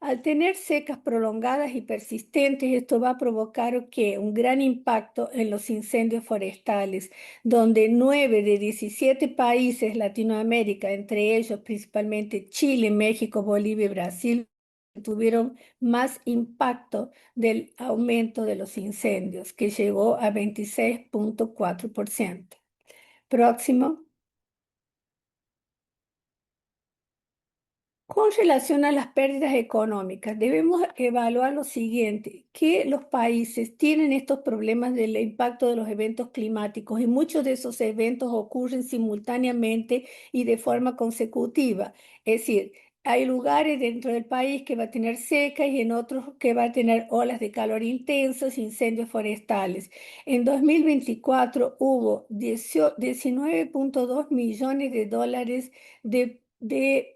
Al tener secas prolongadas y persistentes, esto va a provocar que un gran impacto en los incendios forestales, donde 9 de 17 países Latinoamérica, entre ellos principalmente Chile, México, Bolivia y Brasil, tuvieron más impacto del aumento de los incendios, que llegó a 26,4%. Próximo. Con relación a las pérdidas económicas, debemos evaluar lo siguiente, que los países tienen estos problemas del impacto de los eventos climáticos y muchos de esos eventos ocurren simultáneamente y de forma consecutiva. Es decir, hay lugares dentro del país que va a tener secas y en otros que va a tener olas de calor intensos, incendios forestales. En 2024 hubo 19,2 millones de dólares de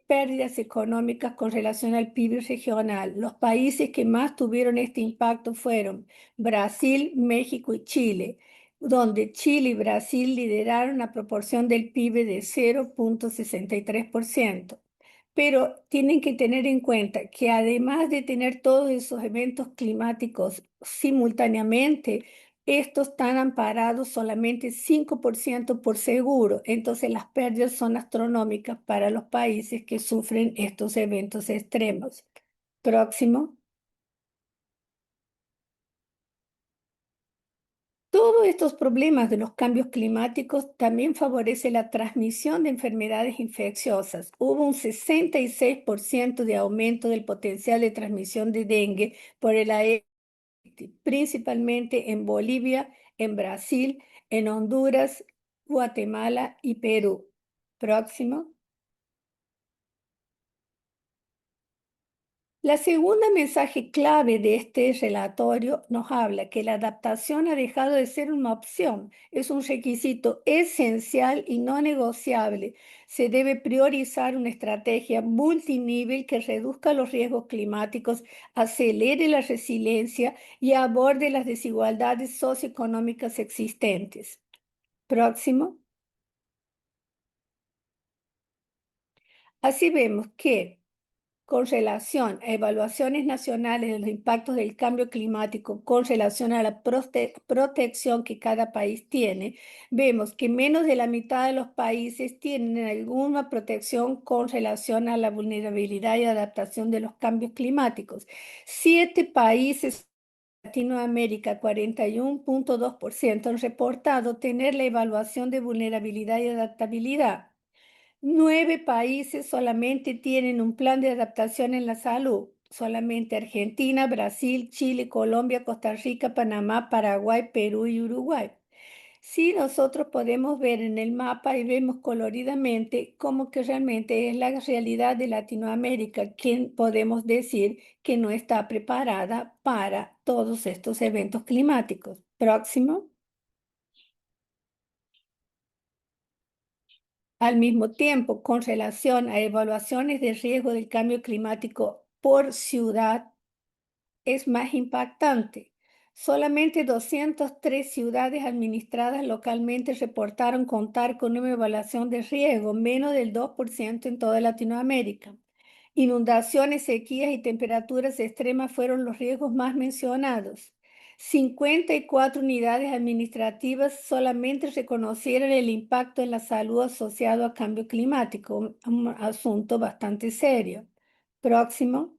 pérdidas económicas con relación al PIB regional. Los países que más tuvieron este impacto fueron Brasil, México y Chile, donde Chile y Brasil lideraron a proporción del PIB de 0,63%. Pero tienen que tener en cuenta que además de tener todos esos eventos climáticos simultáneamente, estos están amparados solamente 5% por seguro, entonces las pérdidas son astronómicas para los países que sufren estos eventos extremos. Próximo. Todos estos problemas de los cambios climáticos también favorece la transmisión de enfermedades infecciosas. Hubo un 66% de aumento del potencial de transmisión de dengue por el Aedes, principalmente en Bolivia, en Brasil, en Honduras Guatemala y Perú. Próximo. La segunda mensaje clave de este relatorio nos habla que la adaptación ha dejado de ser una opción, es un requisito esencial y no negociable. Se debe priorizar una estrategia multinivel que reduzca los riesgos climáticos, acelere la resiliencia y aborde las desigualdades socioeconómicas existentes. Próximo. Así vemos que con relación a evaluaciones nacionales de los impactos del cambio climático, con relación a la protección que cada país tiene, vemos que menos de la mitad de los países tienen alguna protección con relación a la vulnerabilidad y adaptación de los cambios climáticos. 7 países de Latinoamérica, 41.2%, han reportado tener la evaluación de vulnerabilidad y adaptabilidad. 9 países solamente tienen un plan de adaptación en la salud. Solamente Argentina, Brasil, Chile, Colombia, Costa Rica, Panamá, Paraguay, Perú y Uruguay. Sí, nosotros podemos ver en el mapa y vemos coloridamente cómo que realmente es la realidad de Latinoamérica, que podemos decir que no está preparada para todos estos eventos climáticos. Próximo. Al mismo tiempo, con relación a evaluaciones de riesgo del cambio climático por ciudad, es más impactante. Solamente 203 ciudades administradas localmente reportaron contar con una evaluación de riesgo, menos del 2% en toda Latinoamérica. Inundaciones, sequías y temperaturas extremas fueron los riesgos más mencionados. 54 unidades administrativas solamente reconocieron el impacto en la salud asociado a cambio climático, un asunto bastante serio. Próximo.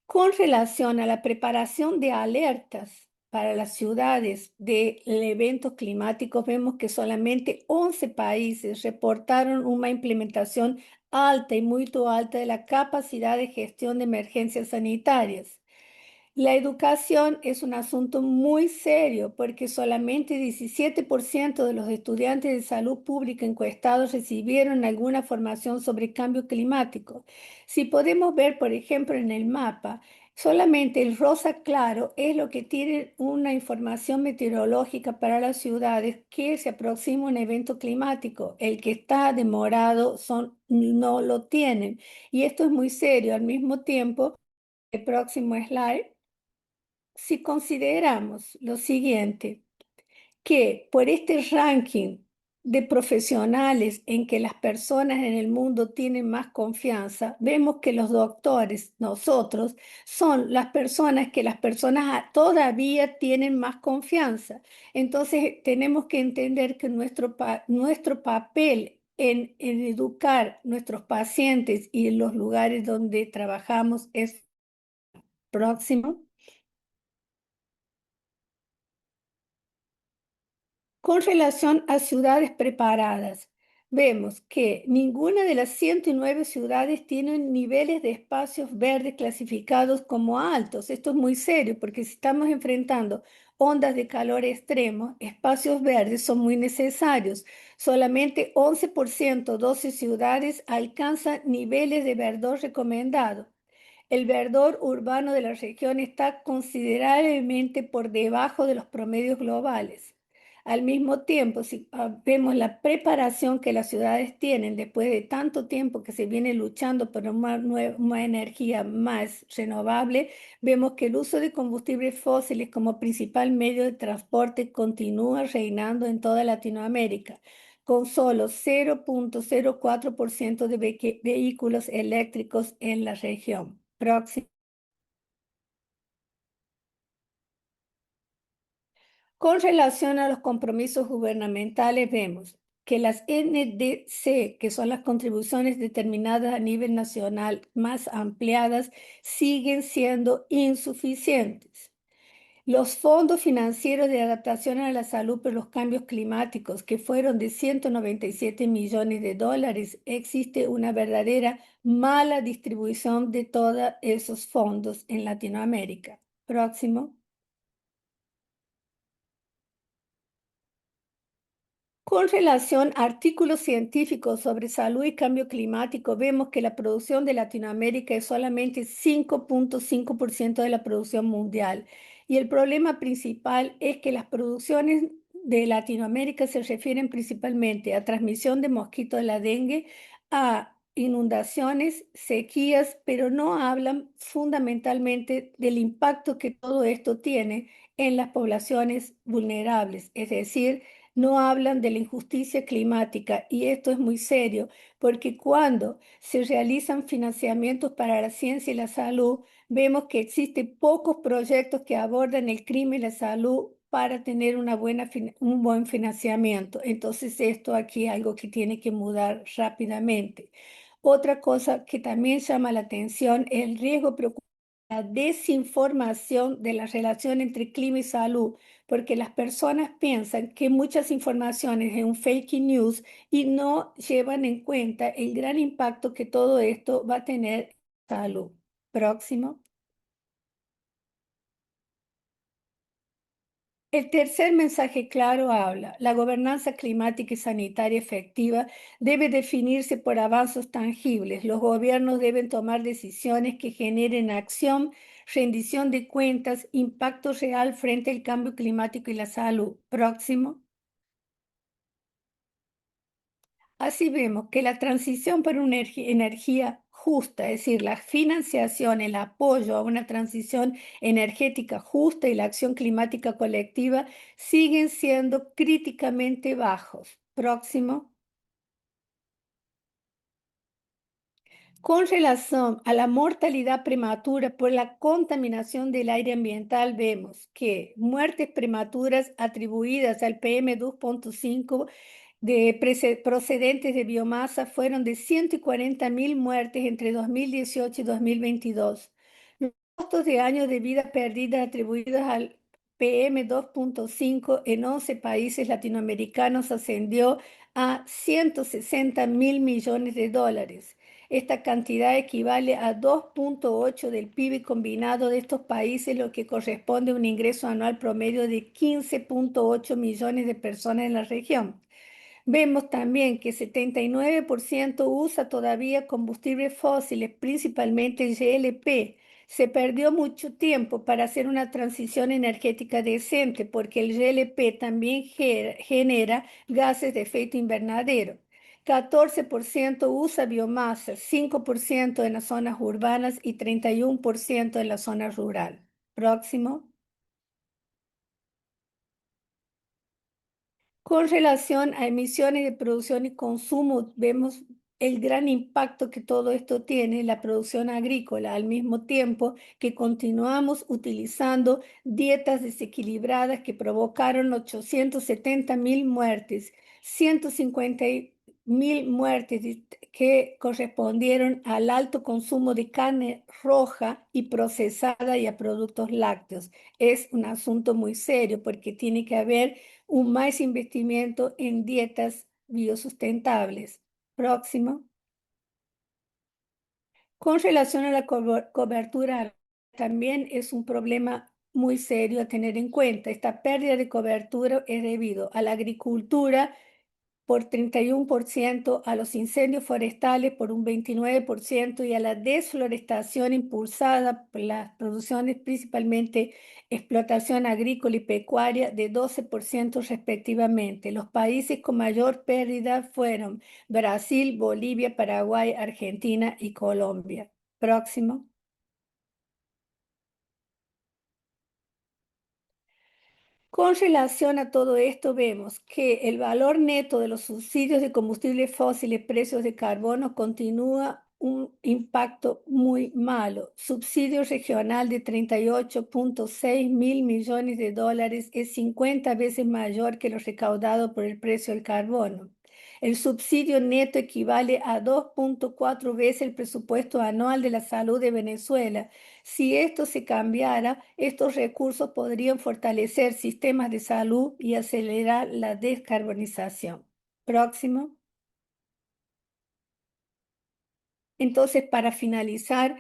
Con relación a la preparación de alertas para las ciudades de eventos climáticos, vemos que solamente 11 países reportaron una implementación alta y muy alta de la capacidad de gestión de emergencias sanitarias. La educación es un asunto muy serio porque solamente 17% de los estudiantes de salud pública encuestados recibieron alguna formación sobre cambio climático. Si podemos ver, por ejemplo, en el mapa, solamente el rosa claro es lo que tiene una información meteorológica para las ciudades que se aproxima un evento climático. El que está de morado no lo tienen. Y esto es muy serio. Al mismo tiempo, el próximo slide. Si consideramos lo siguiente, que por este ranking de profesionales en que las personas en el mundo tienen más confianza, vemos que los doctores, nosotros, son las personas que las personas todavía tienen más confianza. Entonces tenemos que entender que nuestro papel en educar nuestros pacientes y en los lugares donde trabajamos es próximo. Con relación a ciudades preparadas, vemos que ninguna de las 109 ciudades tienen niveles de espacios verdes clasificados como altos. Esto es muy serio porque si estamos enfrentando ondas de calor extremo, espacios verdes son muy necesarios. Solamente 11%, 12 ciudades alcanzan niveles de verdor recomendado. El verdor urbano de la región está considerablemente por debajo de los promedios globales. Al mismo tiempo, si vemos la preparación que las ciudades tienen después de tanto tiempo que se viene luchando por una energía más renovable, vemos que el uso de combustibles fósiles como principal medio de transporte continúa reinando en toda Latinoamérica, con solo 0.04% de vehículos eléctricos en la región. Próximo. Con relación a los compromisos gubernamentales, vemos que las NDC, que son las contribuciones determinadas a nivel nacional más ampliadas, siguen siendo insuficientes. Los fondos financieros de adaptación a la salud por los cambios climáticos, que fueron de 197 millones de dólares, existe una verdadera mala distribución de todos esos fondos en Latinoamérica. Próximo. Con relación a artículos científicos sobre salud y cambio climático, vemos que la producción de Latinoamérica es solamente 5.5% de la producción mundial. Y el problema principal es que las producciones de Latinoamérica se refieren principalmente a transmisión de mosquitos de la dengue, a inundaciones, sequías, pero no hablan fundamentalmente del impacto que todo esto tiene en las poblaciones vulnerables, es decir, no hablan de la injusticia climática y esto es muy serio porque cuando se realizan financiamientos para la ciencia y la salud, vemos que existen pocos proyectos que abordan el crimen y la salud para tener un buen financiamiento. Entonces esto aquí es algo que tiene que mudar rápidamente. Otra cosa que también llama la atención es el riesgo preocupante, la desinformación de la relación entre clima y salud, porque las personas piensan que muchas informaciones es un fake news y no llevan en cuenta el gran impacto que todo esto va a tener en la salud. Próximo. El tercer mensaje claro habla, la gobernanza climática y sanitaria efectiva debe definirse por avances tangibles. Los gobiernos deben tomar decisiones que generen acción, rendición de cuentas, impacto real frente al cambio climático y la salud. Próximo. Así vemos que la transición para una energía justa, es decir, la financiación, el apoyo a una transición energética justa y la acción climática colectiva siguen siendo críticamente bajos. Próximo. Con relación a la mortalidad prematura por la contaminación del aire ambiental, vemos que muertes prematuras atribuidas al PM2.5 procedentes de biomasa fueron de 140.000 muertes entre 2018 y 2022. Los costos de años de vida perdidas atribuidos al PM2.5 en 11 países latinoamericanos ascendió a 160.000 millones de dólares. Esta cantidad equivale a 2.8 del PIB combinado de estos países, lo que corresponde a un ingreso anual promedio de 15.8 millones de personas en la región. Vemos también que 79% usa todavía combustibles fósiles, principalmente el GLP. Se perdió mucho tiempo para hacer una transición energética decente porque el GLP también genera gases de efecto invernadero. 14% usa biomasa, 5% en las zonas urbanas y 31% en la zona rural. Próximo. Con relación a emisiones de producción y consumo, vemos el gran impacto que todo esto tiene en la producción agrícola, al mismo tiempo que continuamos utilizando dietas desequilibradas que provocaron 870.000 muertes, 150.000 muertes que correspondieron al alto consumo de carne roja y procesada y a productos lácteos. Es un asunto muy serio porque tiene que haber un más investimiento en dietas biosustentables. Próximo. Con relación a la cobertura, también es un problema muy serio a tener en cuenta. Esta pérdida de cobertura es debido a la agricultura por 31%, a los incendios forestales por un 29% y a la desflorestación impulsada por las producciones, principalmente explotación agrícola y pecuaria, de 12% respectivamente. Los países con mayor pérdida fueron Brasil, Bolivia, Paraguay, Argentina y Colombia. Próximo. Con relación a todo esto, vemos que el valor neto de los subsidios de combustibles fósiles, precios de carbono, continúa un impacto muy malo. Subsidio regional de 38.6 mil millones de dólares es 50 veces mayor que lo recaudado por el precio del carbono. El subsidio neto equivale a 2.4 veces el presupuesto anual de la salud de Venezuela. Si esto se cambiara, estos recursos podrían fortalecer sistemas de salud y acelerar la descarbonización. Próximo. Entonces, para finalizar,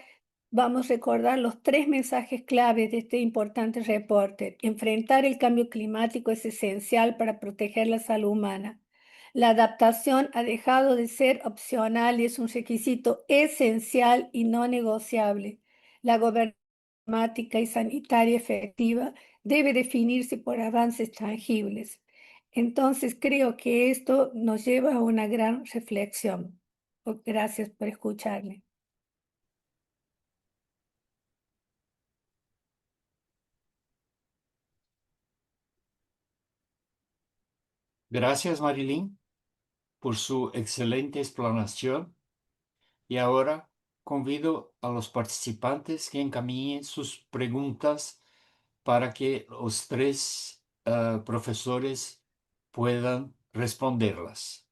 vamos a recordar los tres mensajes claves de este importante reporte. Enfrentar el cambio climático es esencial para proteger la salud humana. La adaptación ha dejado de ser opcional y es un requisito esencial y no negociable. La gobernanza climática y sanitaria efectiva debe definirse por avances tangibles. Entonces, creo que esto nos lleva a una gran reflexión. Gracias por escucharme. Gracias, Marilyn, por su excelente explanación. Y ahora convido a los participantes que encaminen sus preguntas para que los tres profesores puedan responderlas.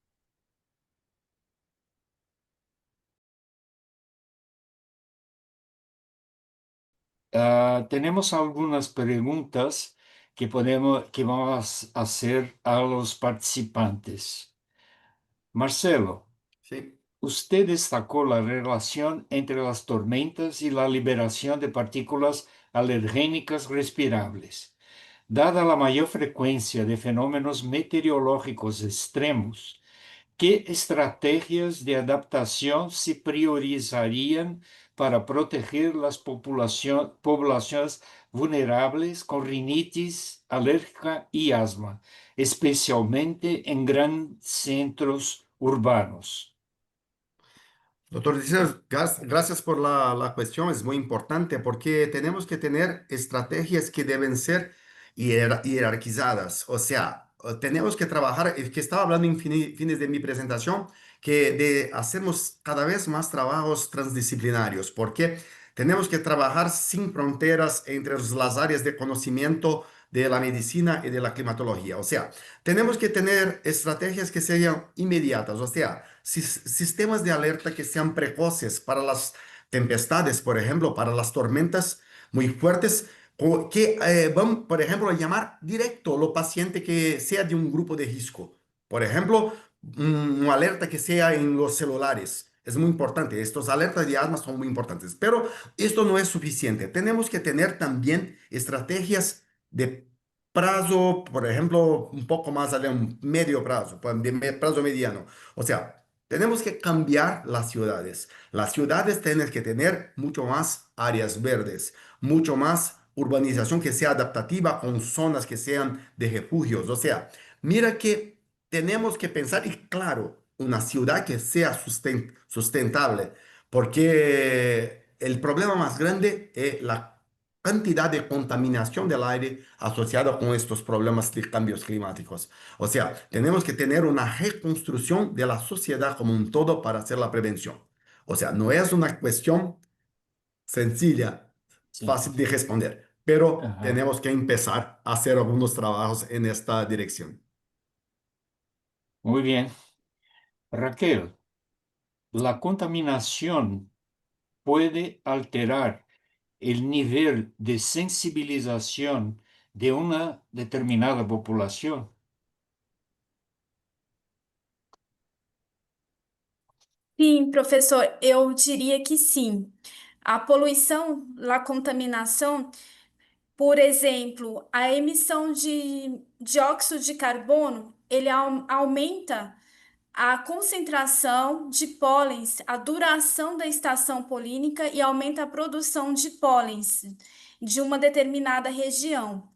Tenemos algunas preguntas que vamos a hacer a los participantes. Marcelo, Sí. usted destacó la relación entre las tormentas y la liberación de partículas alergénicas respirables. Dada la mayor frecuencia de fenómenos meteorológicos extremos, ¿qué estrategias de adaptación se priorizarían para proteger las poblaciones vulnerables con rinitis alérgica y asma, especialmente en grandes centros urbanos? Doctor Cisneros, gracias por la cuestión, es muy importante porque tenemos que tener estrategias que deben ser jerarquizadas, o sea, tenemos que trabajar, es que estaba hablando en fines de mi presentación, que hacemos cada vez más trabajos transdisciplinarios, porque tenemos que trabajar sin fronteras entre las áreas de conocimiento de la medicina y de la climatología, o sea, tenemos que tener estrategias que sean inmediatas, o sea, sistemas de alerta que sean precoces para las tempestades, por ejemplo, para las tormentas muy fuertes, o que van, por ejemplo, a llamar directo a los pacientes que sea de un grupo de risco. Por ejemplo, una alerta que sea en los celulares. Es muy importante. Estos alertas de asma son muy importantes. Pero esto no es suficiente. Tenemos que tener también estrategias de plazo, por ejemplo, un poco más allá, un medio plazo, plazo mediano. O sea, tenemos que cambiar las ciudades. Las ciudades tienen que tener mucho más áreas verdes, mucho más urbanización que sea adaptativa con zonas que sean de refugios. O sea, mira que tenemos que pensar, y claro, una ciudad que sea sustentable, porque el problema más grande es la cantidad de contaminación del aire asociada con estos problemas de cambios climáticos. O sea, tenemos que tener una reconstrucción de la sociedad como un todo para hacer la prevención. O sea, no es una cuestión sencilla, Sí. fácil de responder, pero Ajá. tenemos que empezar a hacer algunos trabajos en esta dirección. Muy bien. Raquel, la contaminación puede alterar el nivel de sensibilización de una determinada populación. Sim, professor, eu diria que sim. A poluição, a contaminação, por exemplo, a emissão de dióxido de carbono, ele aumenta a concentração de pólens, a duração da estação polínica e aumenta a produção de pólens de uma determinada região.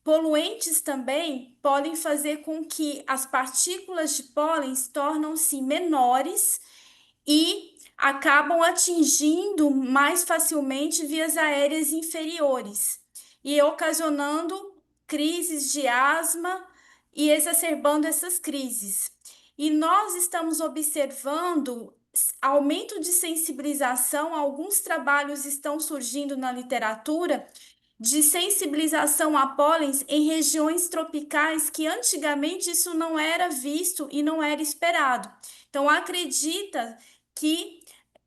Poluentes também podem fazer com que as partículas de pólens tornam-se menores e acabam atingindo mais facilmente vias aéreas inferiores e ocasionando crises de asma e exacerbando essas crises. E nós estamos observando aumento de sensibilização, alguns trabalhos estão surgindo na literatura de sensibilização a pólens em regiões tropicais que antigamente isso não era visto e não era esperado. Então, acredita que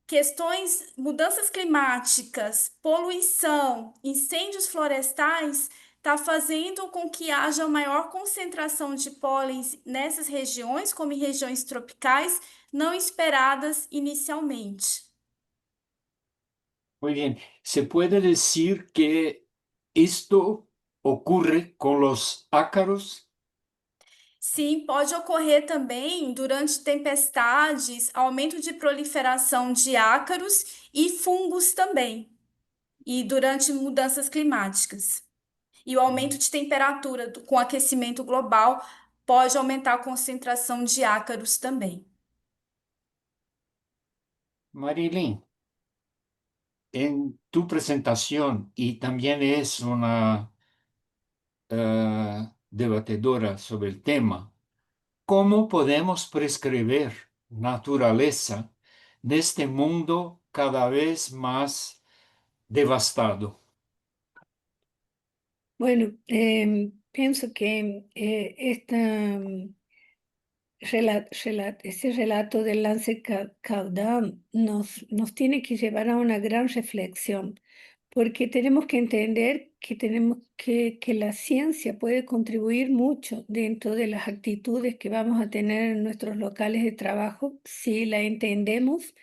questões, mudanças climáticas, poluição, incêndios florestais, está fazendo com que haja maior concentração de pólens nessas regiões, como em regiões tropicais, não esperadas inicialmente. Muy bien. ¿Se puede decir que esto ocurre con los ácaros? Sim, pode ocorrer também durante tempestades, aumento de proliferação de ácaros e fungos também, e durante mudanças climáticas. E o aumento de temperatura com aquecimento global pode aumentar a concentração de ácaros também. Marilyn, en tu presentación, y también es una debatedora sobre el tema, ¿cómo podemos prescribir naturaleza en este mundo cada vez más devastado? Bueno, pienso que ese relato del Lance Caudam nos tiene que llevar a una gran reflexión, porque tenemos que entender que que la ciencia puede contribuir mucho dentro de las actitudes que vamos a tener en nuestros locales de trabajo si la entendemos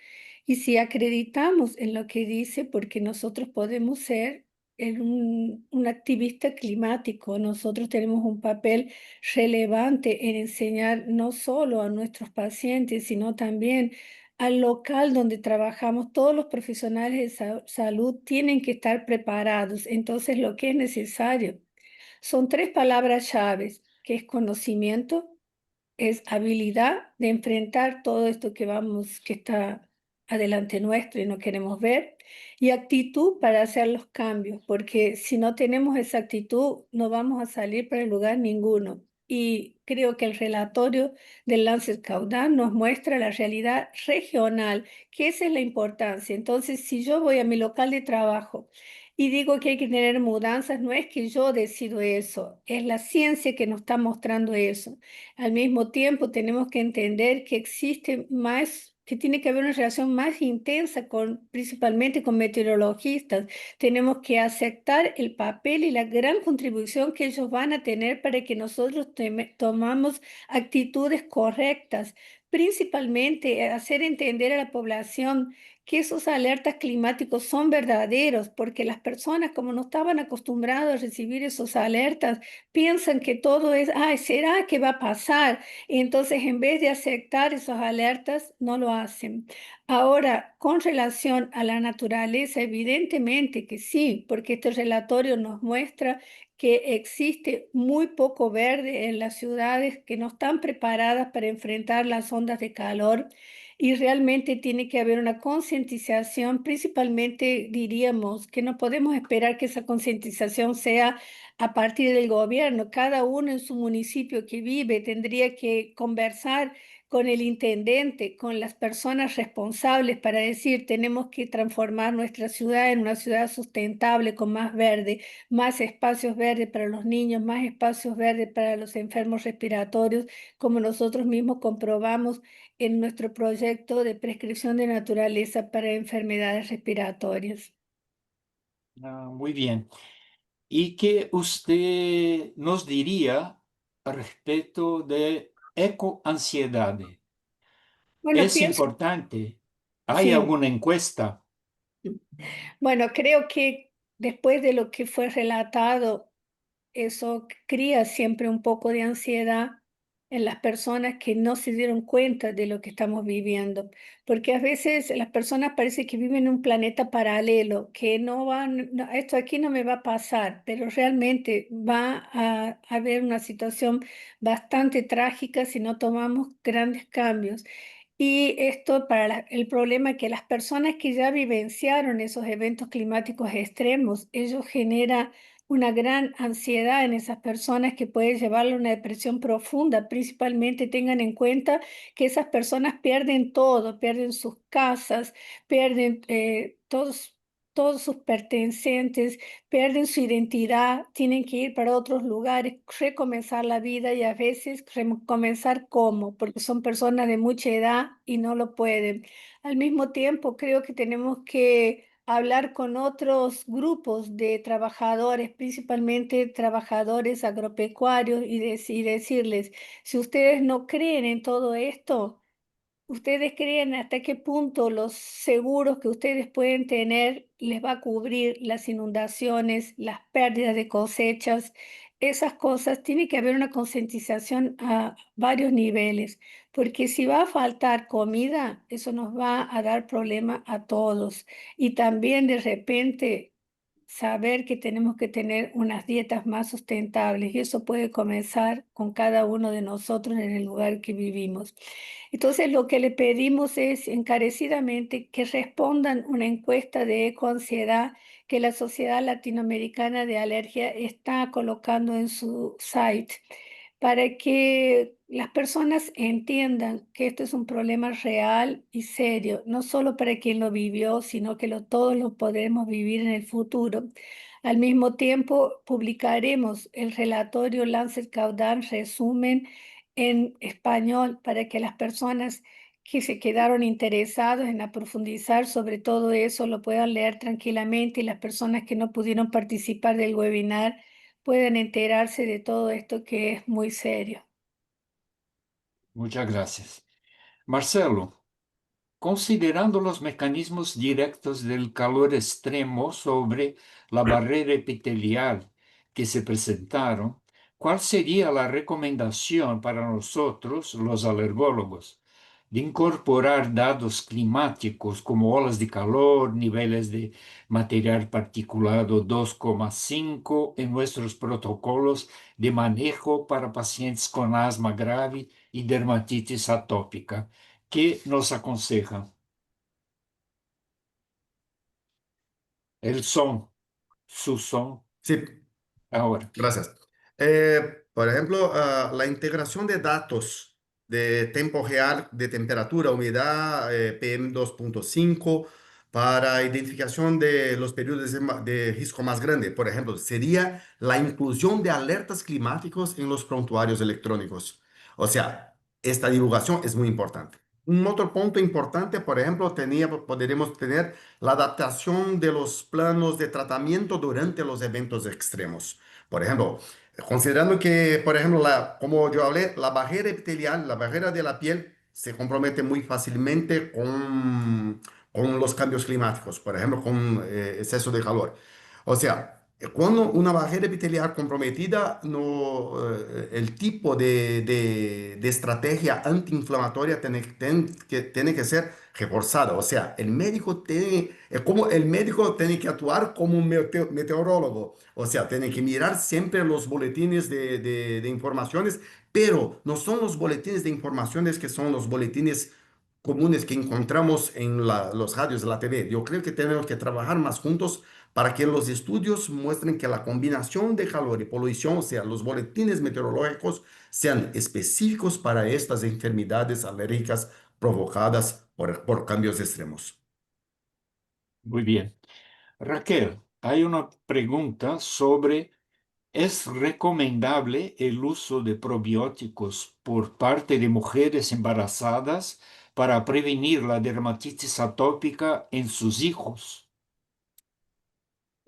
y si acreditamos en lo que dice, porque nosotros podemos ser un activista climático. Nosotros tenemos un papel relevante en enseñar no solo a nuestros pacientes, sino también al local donde trabajamos. Todos los profesionales de salud tienen que estar preparados. Entonces, lo que es necesario son tres palabras llaves, que es conocimiento, es habilidad de enfrentar todo esto que está adelante nuestro y no queremos ver, y actitud para hacer los cambios, porque si no tenemos esa actitud, no vamos a salir para el lugar ninguno. Y creo que el relatorio del Lancet Caudal nos muestra la realidad regional, que esa es la importancia. Entonces, si yo voy a mi local de trabajo y digo que hay que tener mudanzas, no es que yo decido eso, es la ciencia que nos está mostrando eso. Al mismo tiempo, tenemos que entender que existe más, que tiene que haber una relación más intensa principalmente con meteorologistas. Tenemos que aceptar el papel y la gran contribución que ellos van a tener para que nosotros tomamos actitudes correctas. Principalmente, hacer entender a la población que esos alertas climáticos son verdaderos, porque las personas, como no estaban acostumbradas a recibir esos alertas, piensan que todo es, ay, ¿será que va a pasar? Y entonces, en vez de aceptar esas alertas, no lo hacen. Ahora, con relación a la naturaleza, evidentemente que sí, porque este relatorio nos muestra que existe muy poco verde en las ciudades que no están preparadas para enfrentar las ondas de calor. Y realmente tiene que haber una concientización, principalmente diríamos que no podemos esperar que esa concientización sea a partir del gobierno. Cada uno en su municipio que vive tendría que conversar con el intendente, con las personas responsables para decir, tenemos que transformar nuestra ciudad en una ciudad sustentable, con más verde, más espacios verdes para los niños, más espacios verdes para los enfermos respiratorios, como nosotros mismos comprobamos en nuestro proyecto de prescripción de naturaleza para enfermedades respiratorias. Muy bien. ¿Y qué usted nos diría al respecto de ecoansiedad? Bueno, ¿Es pienso, importante? ¿Hay sí. alguna encuesta? Bueno, creo que después de lo que fue relatado, eso cría siempre un poco de ansiedad en las personas que no se dieron cuenta de lo que estamos viviendo, porque a veces las personas parece que viven en un planeta paralelo, que no van, esto aquí no me va a pasar, pero realmente va a haber una situación bastante trágica si no tomamos grandes cambios. Y esto para el problema que las personas que ya vivenciaron esos eventos climáticos extremos, ellos genera una gran ansiedad en esas personas que puede llevarle a una depresión profunda. Principalmente tengan en cuenta que esas personas pierden todo, pierden sus casas, pierden todos sus pertenecientes, pierden su identidad, tienen que ir para otros lugares, recomenzar la vida y a veces recomenzar cómo, porque son personas de mucha edad y no lo pueden. Al mismo tiempo, creo que tenemos que hablar con otros grupos de trabajadores, principalmente trabajadores agropecuarios, y decirles, si ustedes no creen en todo esto, ¿ustedes creen hasta qué punto los seguros que ustedes pueden tener les va a cubrir las inundaciones, las pérdidas de cosechas? esas cosas, tiene que haber una concientización a varios niveles, porque si va a faltar comida, eso nos va a dar problema a todos. Y también de repente saber que tenemos que tener unas dietas más sustentables y eso puede comenzar con cada uno de nosotros en el lugar que vivimos. Entonces, lo que le pedimos es encarecidamente que respondan una encuesta de ecoansiedad que la Sociedad Latinoamericana de Alergia está colocando en su site para que las personas entiendan que esto es un problema real y serio, no solo para quien lo vivió, sino que todos lo podremos vivir en el futuro. Al mismo tiempo, publicaremos el relatorio Lancet Caudan resumen en español para que las personas que se quedaron interesados en profundizar sobre todo eso lo puedan leer tranquilamente y las personas que no pudieron participar del webinar pueden enterarse de todo esto que es muy serio. Muchas gracias. Marcelo, considerando los mecanismos directos del calor extremo sobre la barrera epitelial que se presentaron, ¿cuál sería la recomendación para nosotros, los alergólogos, de incorporar datos climáticos como olas de calor, niveles de material particulado 2,5 en nuestros protocolos de manejo para pacientes con asma grave y dermatitis atópica? ¿Qué nos aconseja? El son, su son, Sí, ahora. gracias. Por ejemplo, la integración de datos de tiempo real de temperatura, humedad, PM2.5 para identificación de los periodos de riesgo más grande. Por ejemplo, sería la inclusión de alertas climáticos en los prontuarios electrónicos. O sea, esta divulgación es muy importante. Un otro punto importante, por ejemplo, podríamos tener la adaptación de los planos de tratamiento durante los eventos extremos. Por ejemplo, considerando que, por ejemplo, como yo hablé, la barrera epitelial, la barrera de la piel, se compromete muy fácilmente con los cambios climáticos, por ejemplo, con exceso de calor. O sea, cuando una barrera epitelial comprometida, no, el tipo de estrategia antiinflamatoria tiene que ser reforzada. O sea, el médico tiene, como el médico tiene que actuar como un meteorólogo. O sea, tiene que mirar siempre los boletines de informaciones, pero no son los boletines de informaciones que son los boletines comunes que encontramos en los radios de la TV. Yo creo que tenemos que trabajar más juntos para que los estudios muestren que la combinación de calor y polución, o sea, los boletines meteorológicos, sean específicos para estas enfermedades alérgicas provocadas por cambios extremos. Muy bien. Raquel, hay una pregunta sobre, ¿es recomendable el uso de probióticos por parte de mujeres embarazadas para prevenir la dermatitis atópica en sus hijos?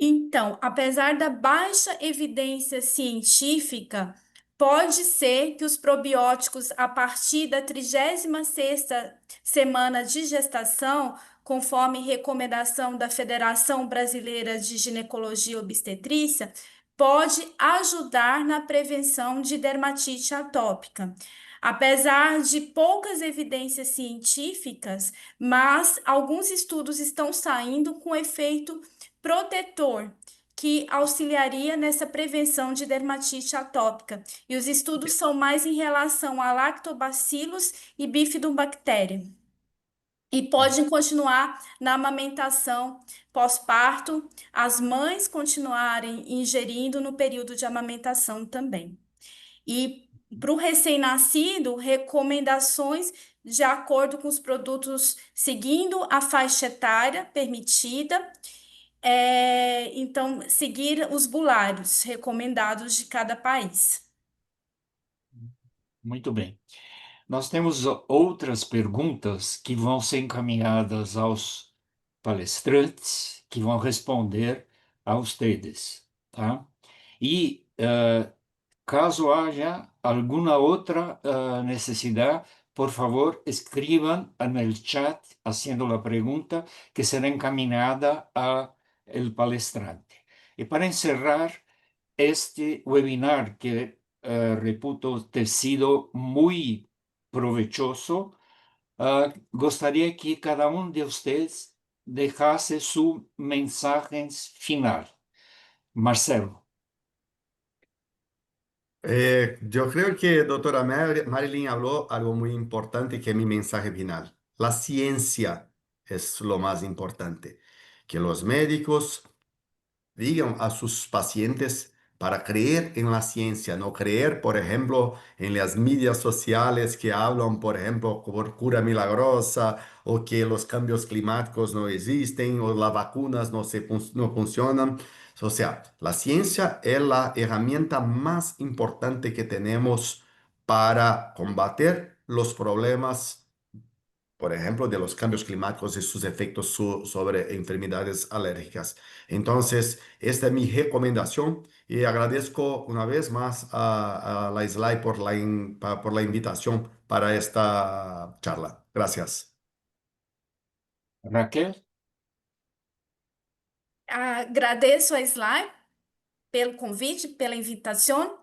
Então, apesar da baixa evidência científica, pode ser que os probióticos a partir da 36ª semana de gestação, conforme recomendação da Federação Brasileira de Ginecologia e Obstetrícia, pode ajudar na prevenção de dermatite atópica. Apesar de poucas evidências científicas, mas alguns estudos estão saindo com efeito protetor, que auxiliaria nessa prevenção de dermatite atópica. E os estudos são mais em relação a lactobacilos e bifidobactéria. E podem continuar na amamentação pós-parto, as mães continuarem ingerindo no período de amamentação também. E para o recém-nascido, recomendações de acordo com os produtos, seguindo a faixa etária permitida. Então, seguir os bulários recomendados de cada país. Muito bem. Nós temos outras perguntas que vão ser encaminhadas aos palestrantes, que vão responder a ustedes, tá? E caso haja alguna outra necesidad, por favor, escriban en el chat haciendo la pregunta que será encaminada al palestrante. Y para encerrar este webinar que reputo ter sido muy provechoso. Gostaria que cada um de vocês deixasse su mensaje final. Marcelo. Yo creo que doctora Marilyn habló algo muy importante que es mi mensaje final. La ciencia es lo más importante. Que los médicos digan a sus pacientes para creer en la ciencia, no creer, por ejemplo, en las medias sociales que hablan, por ejemplo, por cura milagrosa o que los cambios climáticos no existen o las vacunas no funcionan. O sea, la ciencia es la herramienta más importante que tenemos para combatir los problemas, por ejemplo, de los cambios climáticos y sus efectos sobre enfermedades alérgicas. Entonces, esta es mi recomendación y agradezco una vez más a la SLAI por la invitación para esta charla. Gracias. Raquel. Agradeço a Sly pelo convite, pela invitação,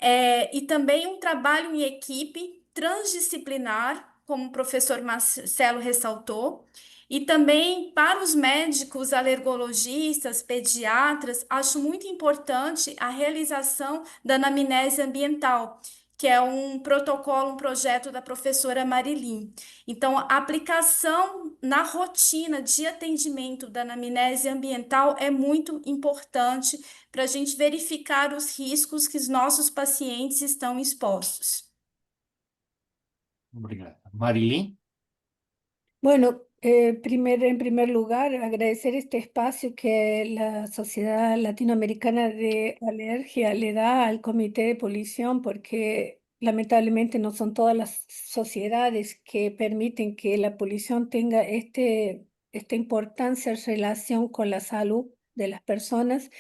e também um trabalho em equipe transdisciplinar, como o professor Marcelo ressaltou, e também para os médicos, alergologistas, pediatras, acho muito importante a realização da anamnese ambiental, que é um protocolo, um projeto da professora Marilyn. Então, a aplicação na rotina de atendimento da anamnese ambiental é muito importante para a gente verificar os riscos que os nossos pacientes estão expostos. Obrigado. Marilyn. Bueno, en primer lugar, agradecer este espacio que la Sociedad Latinoamericana de Alergia le da al Comité de Polución, porque lamentablemente no son todas las sociedades que permiten que la polución tenga esta importancia en relación con la salud de las personas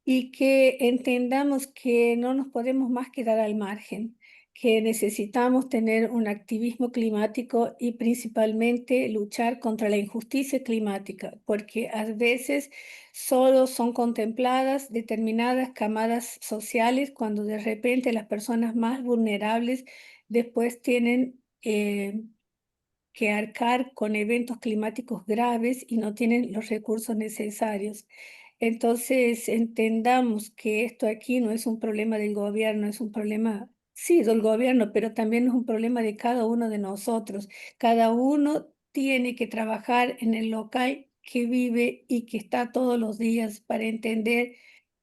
y que entendamos que no nos podemos más quedar al margen, que necesitamos tener un activismo climático y principalmente luchar contra la injusticia climática, porque a veces solo son contempladas determinadas camadas sociales cuando de repente las personas más vulnerables después tienen que arcar con eventos climáticos graves y no tienen los recursos necesarios. Entonces, entendamos que esto aquí no es un problema del gobierno, es un problema, sí, del gobierno, pero también es un problema de cada uno de nosotros. Cada uno tiene que trabajar en el local que vive y que está todos los días para entender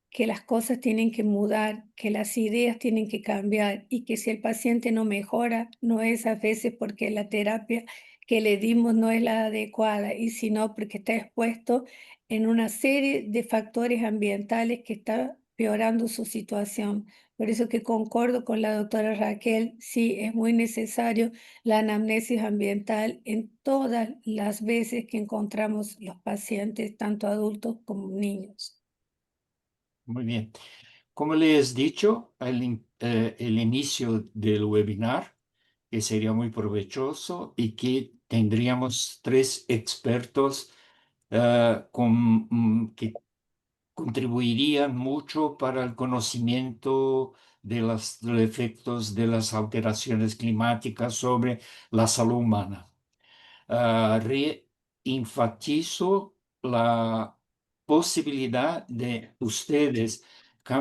que las cosas tienen que mudar, que las ideas tienen que cambiar y que si el paciente no mejora, no es a veces porque la terapia que le dimos no es la adecuada y sino porque está expuesto en una serie de factores ambientales que está peorando su situación. Por eso que concordo con la doctora Raquel, sí, es muy necesario la anamnesis ambiental en todas las veces que encontramos los pacientes, tanto adultos como niños. Muy bien. Como les he dicho, el inicio del webinar, que sería muy provechoso y que tendríamos tres expertos que contribuirían mucho para el conocimiento de los efectos de las alteraciones climáticas sobre la salud humana. Reenfatizo la posibilidad de ustedes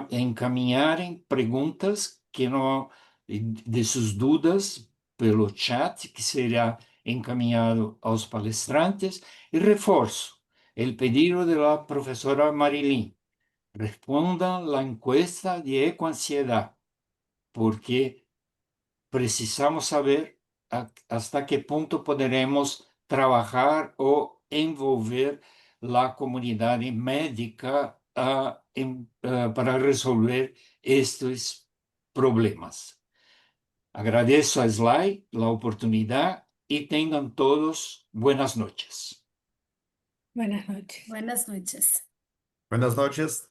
encaminharem preguntas que no, de sus dudas pelo chat, que será encaminhado aos palestrantes, y reforço el pedido de la profesora Marilyn. Respondan la encuesta de ecoansiedad, porque precisamos saber hasta qué punto podremos trabajar o envolver la comunidad médica para resolver estos problemas. Agradezco a Sly la oportunidad y tengan todos buenas noches. Buenas noches. Buenas noches. Buenas noches.